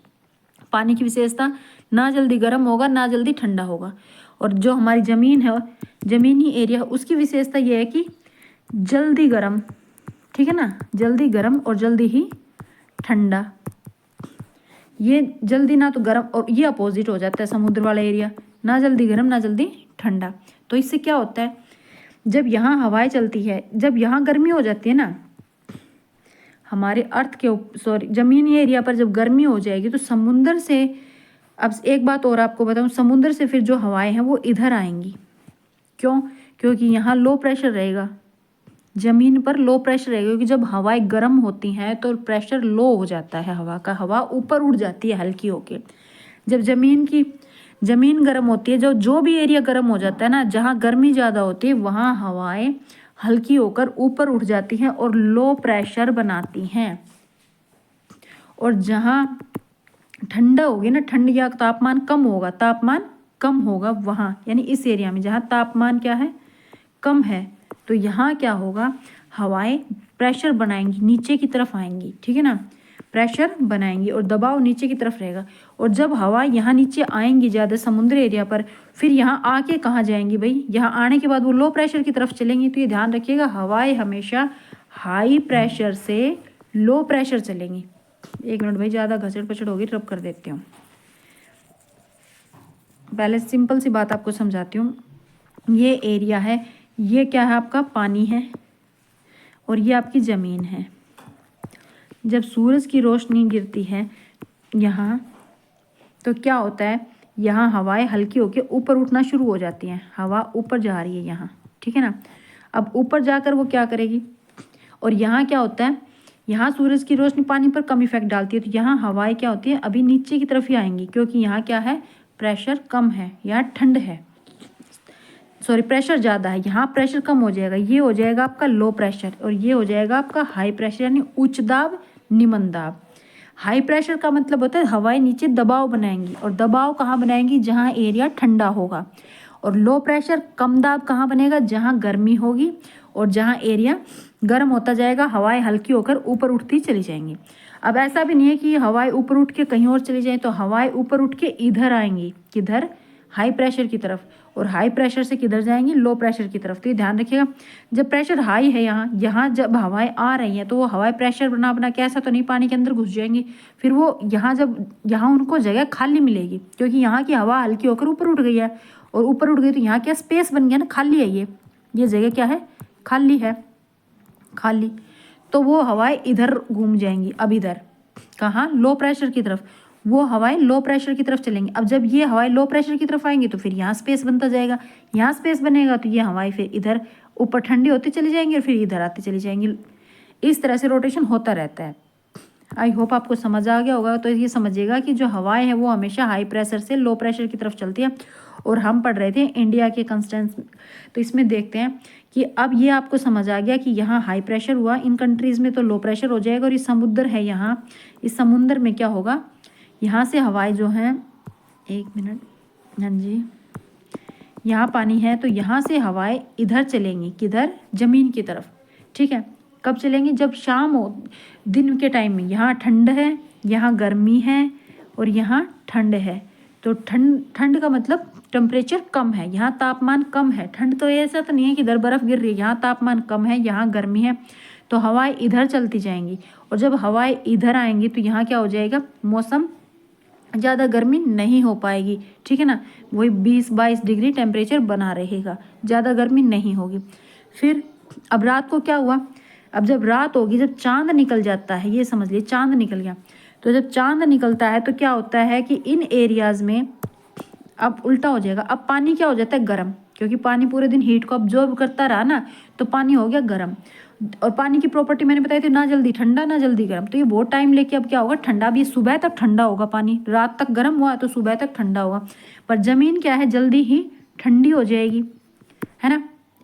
पानी की विशेषता, ना जल्दी गर्म होगा ना जल्दी ठंडा होगा। और जो हमारी ज़मीन है, ज़मीनी एरिया, उसकी विशेषता ये है कि जल्दी गर्म, ठीक है ना, जल्दी गर्म और जल्दी ही ठंडा। ये जल्दी ना तो गर्म, और ये अपोजिट हो जाता है समुद्र वाला एरिया, ना जल्दी गर्म ना जल्दी ठंडा। तो इससे क्या होता है, जब यहाँ हवाएं चलती है, जब यहाँ गर्मी हो जाती है ना, हमारे अर्थ के ज़मीनी एरिया पर जब गर्मी हो जाएगी तो समुद्र से, अब एक बात और आपको बताऊँ, समुद्र से फिर जो हवाएं हैं वो इधर आएंगी। क्यों? क्योंकि यहाँ लो प्रेशर रहेगा, ज़मीन पर लो प्रेशर रहेगा, क्योंकि जब हवाएं गर्म होती हैं तो प्रेशर लो हो जाता है हवा का, हवा ऊपर उड़ जाती है हल्की होके। जब ज़मीन गर्म होती है, जो भी एरिया गर्म हो जाता है ना, जहाँ गर्मी ज़्यादा होती है, वहाँ हवाएं हल्की होकर ऊपर उठ जाती हैं और लो प्रेशर बनाती हैं। और जहाँ ठंडा होगी ना, ठंड या तापमान कम होगा वहाँ, यानी इस एरिया में जहाँ तापमान क्या है, कम है, तो यहाँ क्या होगा, हवाएं प्रेशर बनाएंगी, नीचे की तरफ आएंगी, ठीक है ना, प्रेशर बनाएंगी और दबाव नीचे की तरफ रहेगा। और जब हवा यहाँ नीचे आएंगी ज़्यादा समुद्र एरिया पर, फिर यहाँ आके कहाँ जाएंगी भाई, यहाँ आने के बाद वो लो प्रेशर की तरफ चलेंगी। तो ये ध्यान रखिएगा, हवाएं हमेशा हाई प्रेशर से लो प्रेशर चलेंगी। एक मिनट भाई, ज़्यादा घसड़ पचड़ होगी, रब कर देती हूँ। पहले सिंपल सी बात आपको समझाती हूँ। ये एरिया है, ये क्या है, आपका पानी है और ये आपकी ज़मीन है। जब सूरज की रोशनी गिरती है यहाँ, तो क्या होता है, यहाँ हवाएं हल्की होकर ऊपर उठना शुरू हो जाती हैं, हवा ऊपर जा रही है यहाँ, ठीक है ना। अब ऊपर जाकर वो क्या करेगी, और यहाँ क्या होता है, यहाँ सूरज की रोशनी पानी पर कम इफेक्ट डालती है, तो यहाँ हवाएं क्या होती है अभी नीचे की तरफ ही आएंगी, क्योंकि यहाँ क्या है, प्रेशर कम है, यहाँ ठंड है, सॉरी प्रेशर ज़्यादा है, यहाँ प्रेशर कम हो जाएगा, ये हो जाएगा आपका लो प्रेशर और ये हो जाएगा आपका हाई प्रेशर, यानी उच्च दाब निम्न दाब। हाई प्रेशर का मतलब होता है हवाएं नीचे दबाव बनाएंगी, और दबाव कहाँ बनाएंगी, जहाँ एरिया ठंडा होगा। और लो प्रेशर कम दाब कहाँ बनेगा, जहाँ गर्मी होगी और जहाँ एरिया गर्म होता जाएगा, हवाएं हल्की होकर ऊपर उठती चली जाएंगी। अब ऐसा भी नहीं है कि हवाएं ऊपर उठ के कहीं और चली जाएं, तो हवाएं ऊपर उठ के इधर आएंगी, किधर, हाई प्रेशर की तरफ, और हाई प्रेशर से किधर जाएंगी, लो प्रेशर की तरफ। तो ये ध्यान रखिएगा, जब प्रेशर हाई है यहाँ यहाँ जब हवाएं आ रही हैं तो वो हवाएं प्रेशर बना बना के ऐसा तो नहीं पानी के अंदर घुस जाएंगी, फिर वो यहाँ जब यहाँ उनको जगह खाली मिलेगी, क्योंकि यहाँ की हवा हल्की होकर ऊपर उठ गई है, और ऊपर उठ गई तो यहाँ क्या स्पेस बन गया ना, खाली है, ये जगह क्या है, खाली है, खाली। तो वो हवाएं इधर घूम जाएंगी, अब इधर कहाँ, लो प्रेशर की तरफ, वो हवाएं लो प्रेशर की तरफ चलेंगी। अब जब ये हवाएं लो प्रेशर की तरफ आएंगी तो फिर यहाँ स्पेस बनता जाएगा, यहाँ स्पेस बनेगा तो ये हवाएं फिर इधर ऊपर ठंडी होती चली जाएंगी और फिर इधर आती चली जाएंगी। इस तरह से रोटेशन होता रहता है। आई होप आपको समझ आ गया होगा। तो ये समझिएगा कि जो हवाएं हैं वो हमेशा हाई प्रेशर से लो प्रेशर की तरफ चलती है, और हम पढ़ रहे थे इंडिया के कंस्टेंट्स। तो इसमें देखते हैं कि अब ये आपको समझ आ गया कि यहाँ हाई प्रेशर हुआ, इन कंट्रीज़ में तो लो प्रेशर हो जाएगा, और ये समुद्र है यहाँ, इस समुद्र में क्या होगा, यहाँ से हवाएं जो हैं, एक मिनट, हाँ जी, यहाँ पानी है तो यहाँ से हवाएं इधर चलेंगी, किधर, ज़मीन की तरफ, ठीक है। कब चलेंगी, जब शाम हो, दिन के टाइम में। यहाँ ठंड है, यहाँ गर्मी है, और यहाँ ठंड है। तो ठंड का मतलब टेम्परेचर कम है, यहाँ तापमान कम है। ठंड तो ऐसा तो नहीं है कि इधर बर्फ़ गिर रही है, यहाँ तापमान कम है, यहाँ गर्मी है, तो हवाएं इधर चलती जाएंगी। और जब हवाएं इधर आएंगी तो यहाँ क्या हो जाएगा, मौसम ज़्यादा गर्मी नहीं हो पाएगी, ठीक है ना, वही 20-22 डिग्री टेम्परेचर बना रहेगा, ज़्यादा गर्मी नहीं होगी। फिर अब रात को क्या हुआ, अब जब रात होगी, जब चांद निकल जाता है, ये समझ लिए चांद निकल गया, तो जब चांद निकलता है तो क्या होता है कि इन एरियाज़ में अब उल्टा हो जाएगा। अब पानी क्या हो जाता है, गर्म, क्योंकि पानी पूरे दिन हीट को ऑब्जॉर्व करता रहा ना, तो पानी हो गया गर्म। और पानी की प्रॉपर्टी मैंने बताई थी, ना जल्दी ठंडा ना जल्दी गर्म, तो ये बहुत टाइम लेके अब क्या होगा, ठंडा भी, सुबह तक ठंडा होगा पानी, रात तक गर्म हुआ तो सुबह तक ठंडा होगा। पर ज़मीन क्या है, जल्दी ही ठंडी हो जाएगी, है ना।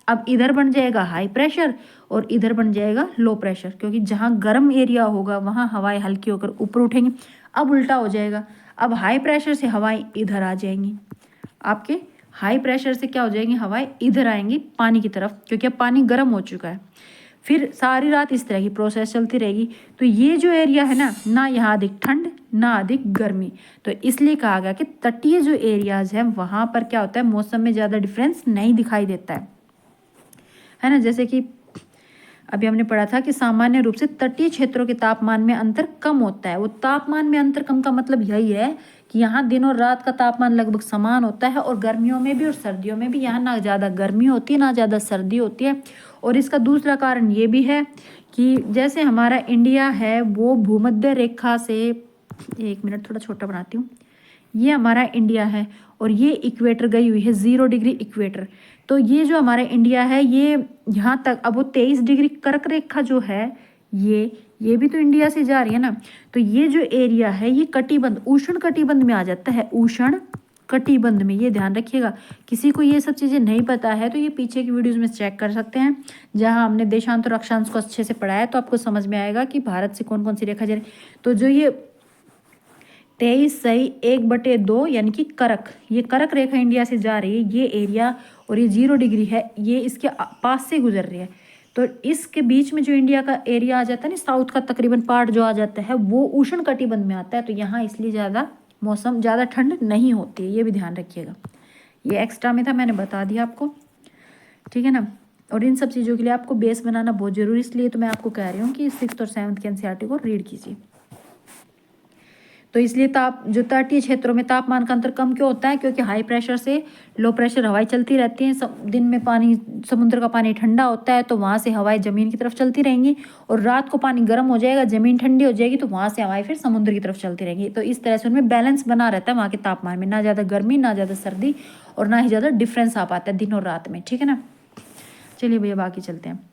अब इधर बन जाएगा हाई प्रेशर और इधर बन जाएगा लो प्रेशर, क्योंकि जहाँ गर्म एरिया होगा वहाँ हवाएं हल्की होकर ऊपर उठेंगी। अब उल्टा हो जाएगा, अब हाई प्रेशर से हवाएं इधर आ जाएंगी, आपके हाई प्रेशर से क्या हो जाएंगी, हवाएं इधर आएंगी पानी की तरफ, क्योंकि अब पानी गर्म हो चुका है। फिर सारी रात इस तरह की प्रोसेस चलती रहेगी। तो ये जो एरिया है ना यहाँ अधिक ठंड ना अधिक गर्मी, तो इसलिए कहा गया कि तटीय जो एरियाज हैं वहाँ पर क्या होता है, मौसम में ज़्यादा डिफरेंस नहीं दिखाई देता है ना। जैसे कि अभी हमने पढ़ा था कि सामान्य रूप से तटीय क्षेत्रों के तापमान में अंतर कम होता है। वो तापमान में अंतर कम का मतलब यही है कि यहाँ दिन और रात का तापमान लगभग समान होता है, और गर्मियों में भी और सर्दियों में भी यहाँ ना ज़्यादा गर्मी होती है ना ज़्यादा सर्दी होती है। और इसका दूसरा कारण ये भी है कि जैसे हमारा इंडिया है वो भूमध्य रेखा से, एक मिनट थोड़ा छोटा बनाती हूँ, ये हमारा इंडिया है और ये इक्वेटर गई हुई है 0 डिग्री इक्वेटर। तो ये जो हमारा इंडिया है ये यहाँ तक, अब वो 23 डिग्री कर्क रेखा जो है ये भी तो इंडिया से जा रही है ना। तो ये जो एरिया है ये कटिबंध, उष्ण कटिबंध में आ जाता है, उष्ण कटिबंध में, ये ध्यान रखिएगा। किसी को ये सब चीज़ें नहीं पता है तो ये पीछे की वीडियोस में चेक कर सकते हैं, जहां हमने देशांत और अक्षांश को अच्छे से पढ़ाया, तो आपको समझ में आएगा कि भारत से कौन कौन सी रेखा जा रही। तो जो ये 23/1/2 यानी कि कर्क, ये कर्क रेखा इंडिया से जा रही है, ये एरिया, और ये 0 डिग्री है, ये इसके पास से गुजर रही है। तो इसके बीच में जो इंडिया का एरिया आ जाता है ना, साउथ का तकरीबन पार्ट जो आ जाता है वो उष्ण कटिबंध में आता है। तो यहाँ इसलिए ज़्यादा मौसम, ज़्यादा ठंड नहीं होती है, ये भी ध्यान रखिएगा। ये एक्स्ट्रा में था, मैंने बता दिया आपको, ठीक है ना। और इन सब चीज़ों के लिए आपको बेस बनाना बहुत ज़रूरी, इसलिए तो मैं आपको कह रही हूँ कि 6th और 7th के NCERT को रीड कीजिए। तो इसलिए जो तटीय क्षेत्रों में तापमान का अंतर कम क्यों होता है, क्योंकि हाई प्रेशर से लो प्रेशर हवाएं चलती रहती हैं। दिन में पानी, समुद्र का पानी ठंडा होता है तो वहाँ से हवाएं ज़मीन की तरफ चलती रहेंगी, और रात को पानी गर्म हो जाएगा, ज़मीन ठंडी हो जाएगी, तो वहाँ से हवाएं फिर समुद्र की तरफ चलती रहेंगी। तो इस तरह से उनमें बैलेंस बना रहता है वहाँ के तापमान में, ना ज़्यादा गर्मी ना ज़्यादा सर्दी, और ना ही ज़्यादा डिफरेंस आ पाता है दिन और रात में। ठीक है ना। चलिए भैया बाकी चलते हैं।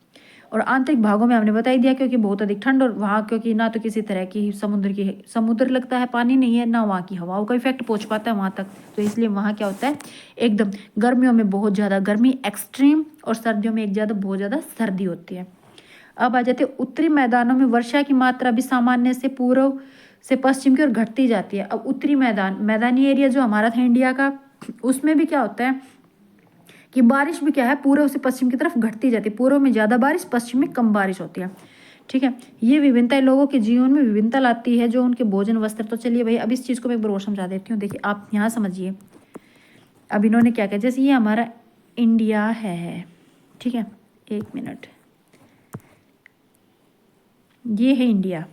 और आंतरिक भागों में हमने बता ही दिया, क्योंकि बहुत अधिक ठंड, और वहाँ क्योंकि ना तो किसी तरह की समुद्र लगता है, पानी नहीं है, ना वहाँ की हवाओं का इफेक्ट पहुँच पाता है वहाँ तक, तो इसलिए वहाँ क्या होता है, एकदम गर्मियों में बहुत ज़्यादा गर्मी एक्सट्रीम, और सर्दियों में बहुत ज़्यादा सर्दी होती है। अब आ जाते हैं उत्तरी मैदानों में वर्षा की मात्रा भी सामान्य से पूर्व से पश्चिम की ओर घटती जाती है। अब उत्तरी मैदानी एरिया जो हमारा था इंडिया का, उसमें भी क्या होता है कि बारिश भी क्या है, पूर्व से पश्चिम की तरफ घटती जाती है। पूर्व में ज़्यादा बारिश, पश्चिम में कम बारिश होती है। ठीक है। ये विभिन्नता लोगों के जीवन में विभिन्नता लाती है, जो उनके भोजन वस्त्र। तो चलिए भाई अब इस चीज़ को मैं एक बार और समझा देती हूँ। देखिए आप यहाँ समझिए, अब इन्होंने क्या किया, जैसे ये हमारा इंडिया है, ठीक है, एक मिनट, ये है इंडिया,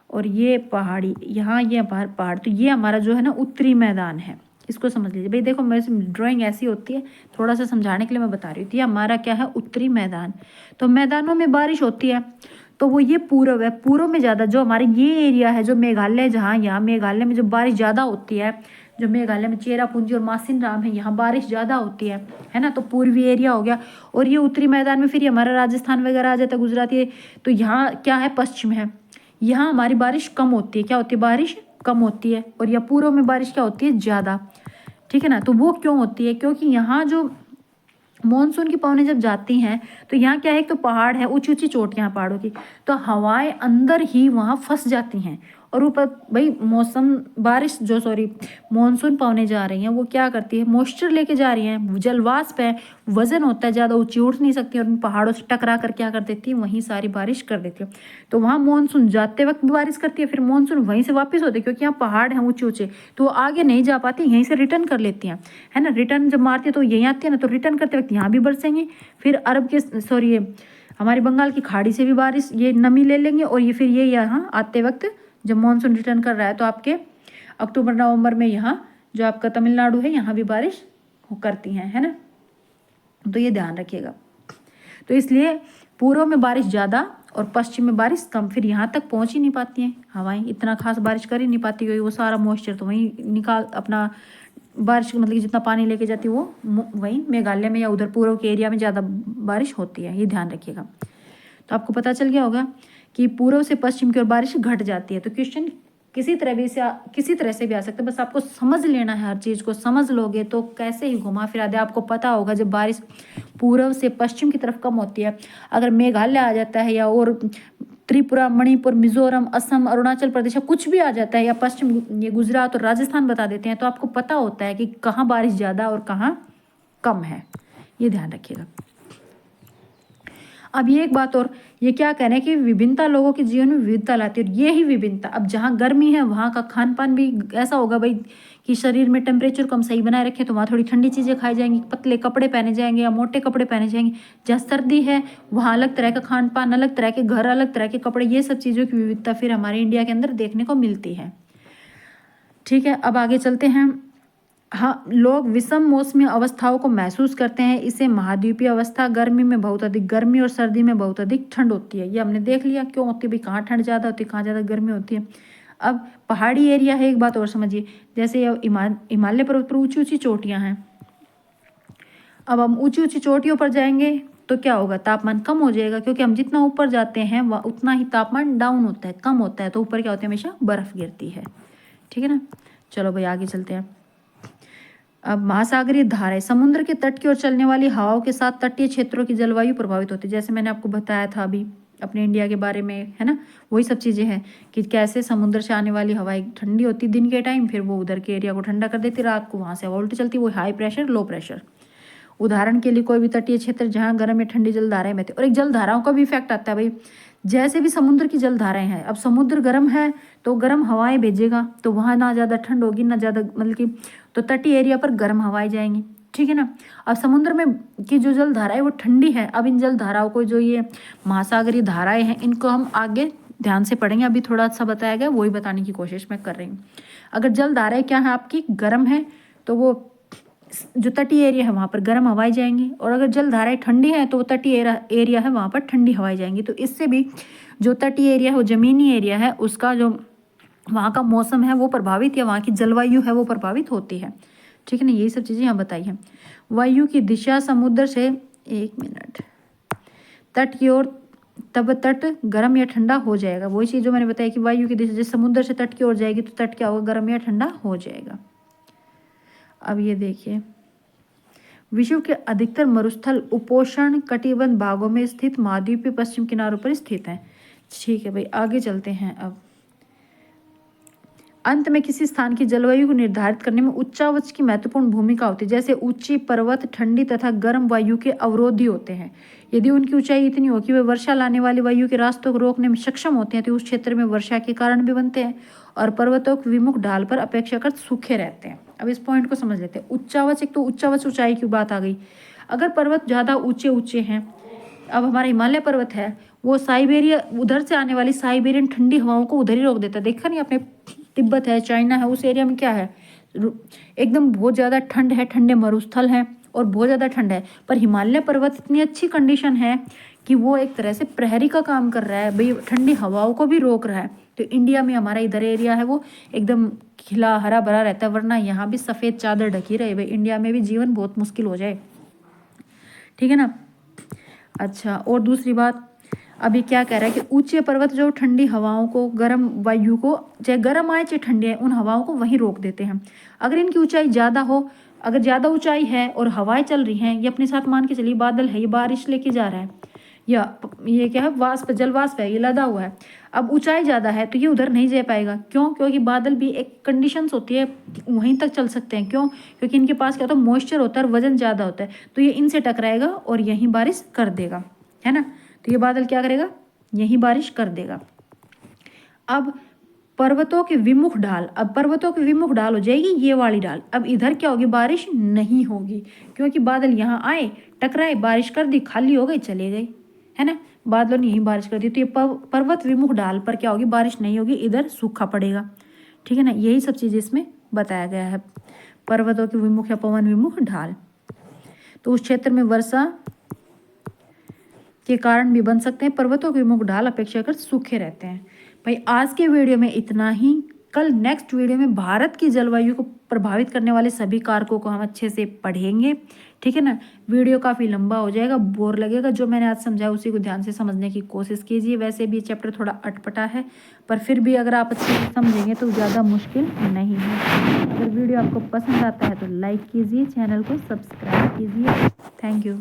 और ये पहाड़ी, यहाँ ये पहाड़, तो ये हमारा जो है ना उत्तरी मैदान है। इसको समझ लीजिए भाई। देखो मेरे ड्राइंग ऐसी होती है, थोड़ा सा समझाने के लिए मैं बता रही हूँ। ये हमारा क्या है, उत्तरी मैदान। तो मैदानों में बारिश होती है, तो वो ये पूर्व है। पूर्व में ज़्यादा जो हमारे ये एरिया है, जो मेघालय, जहाँ यहाँ मेघालय में जो बारिश ज़्यादा होती है, जो मेघालय में चेरापूंजी और मासिनराम है, यहाँ बारिश ज़्यादा होती है ना। तो पूर्वी एरिया हो गया। और ये उत्तरी मैदान में फिर ये हमारा राजस्थान वगैरह आ जाता है, गुजरात ये। तो यहाँ क्या है, पश्चिम है, यहाँ हमारी बारिश कम होती है। क्या होती है, बारिश कम होती है। और या पूर्व में बारिश क्या होती है, ज़्यादा। ठीक है ना। तो वो क्यों होती है, क्योंकि यहाँ जो मॉनसून की पवनें जब जाती हैं, तो यहाँ क्या है, एक तो पहाड़ है, ऊंची ऊंची चोटियाँ पहाड़ों की, तो हवाएं अंदर ही वहाँ फंस जाती हैं। और ऊपर भाई मॉनसून पवनें जा रही हैं, वो क्या करती है, मॉइस्चर लेके जा रही हैं, जलवाष्प है, वजन होता है, ज़्यादा ऊंची उठ नहीं सकती, और उन पहाड़ों से टकरा कर क्या कर देती है, वहीं सारी बारिश कर देती है। तो वहाँ मॉनसून जाते वक्त भी बारिश करती है, फिर मॉनसून वहीं से वापस होती है, क्योंकि यहाँ पहाड़ हैं ऊंचे ऊंचे, तो वो आगे नहीं जा पाती, यहीं से रिटर्न कर लेती हैं, है ना। रिटर्न जब मारती है तो यहीं आती है ना, तो रिटर्न करते वक्त यहाँ भी बरसेंगे, फिर हमारी बंगाल की खाड़ी से भी बारिश, ये नमी ले लेंगे, और ये फिर ये यहाँ आते वक्त जब मॉनसून रिटर्न कर रहा है, तो आपके अक्टूबर नवंबर में यहाँ जो आपका तमिलनाडु है, यहाँ भी बारिश करती हैं, है ना। तो ये ध्यान रखिएगा। तो इसलिए पूर्व में बारिश ज़्यादा और पश्चिम में बारिश कम, फिर यहाँ तक पहुँच ही नहीं पाती हैं हवाएं, इतना खास बारिश कर ही नहीं पाती, क्योंकि वो सारा मॉइस्चर तो वहीं निकाल अपना बारिश, मतलब कि जितना पानी लेके जाती है वो वहीं मेघालय में या उधर पूर्व के एरिया में ज़्यादा बारिश होती है, ये ध्यान रखिएगा। तो आपको पता चल गया होगा कि पूर्व से पश्चिम की ओर बारिश घट जाती है। तो क्वेश्चन किसी तरह से भी आ सकता है, बस आपको समझ लेना है, हर चीज़ को समझ लोगे तो कैसे ही घुमा फिरा दे आपको पता होगा। जब बारिश पूर्व से पश्चिम की तरफ कम होती है, अगर मेघालय आ जाता है, या और त्रिपुरा, मणिपुर, मिजोरम, असम, अरुणाचल प्रदेश, कुछ भी आ जाता है, या पश्चिम ये गुजरात और राजस्थान बता देते हैं, तो आपको पता होता है कि कहाँ बारिश ज़्यादा और कहाँ कम है, ये ध्यान रखिएगा। अब ये एक बात और, ये क्या कह रहे हैं कि विभिन्नता लोगों के जीवन में विविधता लाती है, और ये ही विभिन्नता। अब जहाँ गर्मी है वहाँ का खान पान भी ऐसा होगा भाई कि शरीर में टेम्परेचर को हम सही बनाए रखें, तो वहाँ थोड़ी ठंडी चीज़ें खाई जाएंगी, पतले कपड़े पहने जाएंगे या मोटे कपड़े पहने जाएंगे। जहाँ सर्दी है वहाँ अलग तरह का खान पान, अलग तरह के घर, अलग तरह के कपड़े, ये सब चीज़ों की विविधता फिर हमारे इंडिया के अंदर देखने को मिलती है। ठीक है, अब आगे चलते हैं। हाँ, लोग विषम मौसमी अवस्थाओं को महसूस करते हैं। इसे महाद्वीपीय अवस्था, गर्मी में बहुत अधिक गर्मी और सर्दी में बहुत अधिक ठंड होती है। ये हमने देख लिया क्यों होती है भाई, कहाँ ठंड ज़्यादा होती है, कहाँ ज़्यादा गर्मी होती है। अब पहाड़ी एरिया है, एक बात और समझिए, जैसे हिमालय पर्वत पर ऊंची ऊंची चोटियाँ हैं। अब हम ऊंची ऊंची चोटियों पर जाएंगे तो क्या होगा, तापमान कम हो जाएगा, क्योंकि हम जितना ऊपर जाते हैं वह उतना ही तापमान डाउन होता है, कम होता है। तो ऊपर क्या होता है, हमेशा बर्फ़ गिरती है। ठीक है ना। चलो भाई आगे चलते हैं। अब महासागरीय धाराएं, समुद्र के तट की ओर चलने वाली हवाओं के साथ तटीय क्षेत्रों की जलवायु प्रभावित होती है। जैसे मैंने आपको बताया था अभी अपने इंडिया के बारे में, है ना, वही सब चीज़ें हैं कि कैसे समुद्र से आने वाली हवाएं ठंडी होती दिन के टाइम, फिर वो उधर के एरिया को ठंडा कर देती, रात को वहाँ से हवा उल्टी चलती, वो हाई प्रेशर लो प्रेशर। उदाहरण के लिए कोई भी तटीय क्षेत्र जहाँ गर्म या ठंडी जलधाराएं बहती, और एक जलधाराओं का भी इफेक्ट आता है भाई। जैसे भी समुद्र की जलधाराएं हैं, अब समुद्र गर्म है तो गर्म हवाएं भेजेगा, तो वहाँ ना ज़्यादा ठंड होगी ना ज़्यादा, मतलब कि तो तटीय एरिया पर गर्म हवाएं जाएंगी। ठीक है ना। अब समुद्र में की जो जलधाराएं वो ठंडी है। अब इन जलधाराओं को, जो ये महासागरीय धाराएं हैं, इनको हम आगे ध्यान से पढ़ेंगे, अभी थोड़ा सा बताया गया वही बताने की कोशिश मैं कर रही हूँ। अगर जल धाराएं क्या है आपकी, गर्म है, तो वो जो तटीय एरिया है वहाँ पर गर्म हवाएं जाएंगी, और अगर जल धाराएं ठंडी है तो वो तटीय एरिया है वहाँ पर ठंडी हवाएं जाएंगी। तो इससे भी जो तटीय एरिया है, वो जमीनी एरिया है, उसका जो वहाँ का मौसम है वो प्रभावित, या वहाँ की जलवायु है वो प्रभावित होती है। ठीक है ना, यही सब चीज़ें यहाँ बताई हैं। वायु की दिशा समुद्र से, एक मिनट, तट की ओर, तब तट गर्म या ठंडा हो जाएगा। वही चीज़ जो मैंने बताया कि वायु की दिशा जैसे समुद्र से तट की ओर जाएगी तो तट क्या होगा, गर्म या ठंडा हो जाएगा। अब ये देखिए, विश्व के अधिकतर मरुस्थल उपोष्ण कटिबंध भागों में स्थित महाद्वीपीय पश्चिम किनारों पर स्थित हैं। ठीक है भाई, आगे चलते हैं। अब अंत में किसी स्थान की जलवायु को निर्धारित करने में उच्चावच की महत्वपूर्ण भूमिका होती है। जैसे ऊंची पर्वत ठंडी तथा गर्म वायु के अवरोधी होते हैं। यदि उनकी ऊंचाई इतनी हो कि वे वर्षा लाने वाली वायु के रास्तों को रोकने में सक्षम होते हैं तो उस क्षेत्र में वर्षा के कारण भी बनते हैं, और पर्वतों के विमुख ढाल पर अपेक्षाकृत सूखे रहते हैं। अब इस पॉइंट को समझ लेते हैं। उच्चावच, एक तो उच्चावच ऊंचाई की बात आ गई। अगर पर्वत ज़्यादा ऊंचे ऊंचे हैं, अब हमारा हिमालय पर्वत है, वो साइबेरिया, उधर से आने वाली साइबेरियन ठंडी हवाओं को उधर ही रोक देता है। देखा नहीं आपने, तिब्बत है, चाइना है, उस एरिया में क्या है, एकदम बहुत ज़्यादा ठंड है, ठंडे मरुस्थल हैं और बहुत ज़्यादा ठंड है। पर हिमालय पर्वत इतनी अच्छी कंडीशन है कि वो एक तरह से प्रहरी का काम कर रहा है भाई, ठंडी हवाओं को भी रोक रहा है। तो इंडिया में हमारा इधर एरिया है वो एकदम खिला हरा भरा रहता है, वरना यहाँ भी सफ़ेद चादर ढकी रहे भाई, इंडिया में भी जीवन बहुत मुश्किल हो जाए। ठीक है ना। अच्छा, और दूसरी बात, अभी क्या कह रहा है कि ऊंचे पर्वत जो ठंडी हवाओं को, गर्म वायु को, चाहे गर्म आए चाहे ठंडी आए, उन हवाओं को वहीं रोक देते हैं। अगर इनकी ऊंचाई ज़्यादा हो, अगर ज़्यादा ऊंचाई है और हवाएं चल रही हैं, ये अपने साथ मान के चलिए बादल है, ये बारिश लेके जा रहा है, या ये क्या है, वाष्प, जल वाष्प है, ये लदा हुआ है। अब ऊंचाई ज़्यादा है तो ये उधर नहीं जा पाएगा। क्यों? क्योंकि बादल भी एक कंडीशंस होती है, वहीं तक चल सकते हैं। क्यों? क्योंकि इनके पास क्या होता है, मॉइस्चर होता है और वजन ज़्यादा होता है, तो ये इनसे टकराएगा और यहीं बारिश कर देगा, है ना। तो ये बादल क्या करेगा, यहीं बारिश कर देगा। अब पर्वतों के विमुख ढाल, अब पर्वतों की विमुख ढाल हो जाएगी ये वाली ढाल। अब इधर क्या होगी, बारिश नहीं होगी, क्योंकि बादल यहाँ आए, टकराए, बारिश कर दी, खाली हो गई, चले गए, है ना। बादलों ने यहीं बारिश कर दी, तो ये पर्वत विमुख ढाल पर क्या होगी, बारिश नहीं होगी, इधर सूखा पड़ेगा। ठीक है ना, यही सब चीज़ें इसमें बताया गया है। पर्वतों की विमुख या पवन विमुख ढाल, तो उस क्षेत्र में वर्षा के कारण भी बन सकते हैं। पर्वतों के विमुख ढाल अपेक्षाकृत सूखे रहते हैं। भाई आज के वीडियो में इतना ही। कल नेक्स्ट वीडियो में भारत की जलवायु को प्रभावित करने वाले सभी कारकों को हम अच्छे से पढ़ेंगे। ठीक है ना। वीडियो काफ़ी लंबा हो जाएगा, बोर लगेगा। जो मैंने आज समझाया उसी को ध्यान से समझने की कोशिश कीजिए। वैसे भी चैप्टर थोड़ा अटपटा है, पर फिर भी अगर आप अच्छे से समझेंगे तो ज़्यादा मुश्किल नहीं है। अगर वीडियो आपको पसंद आता है तो लाइक कीजिए, चैनल को सब्सक्राइब कीजिए। Thank you.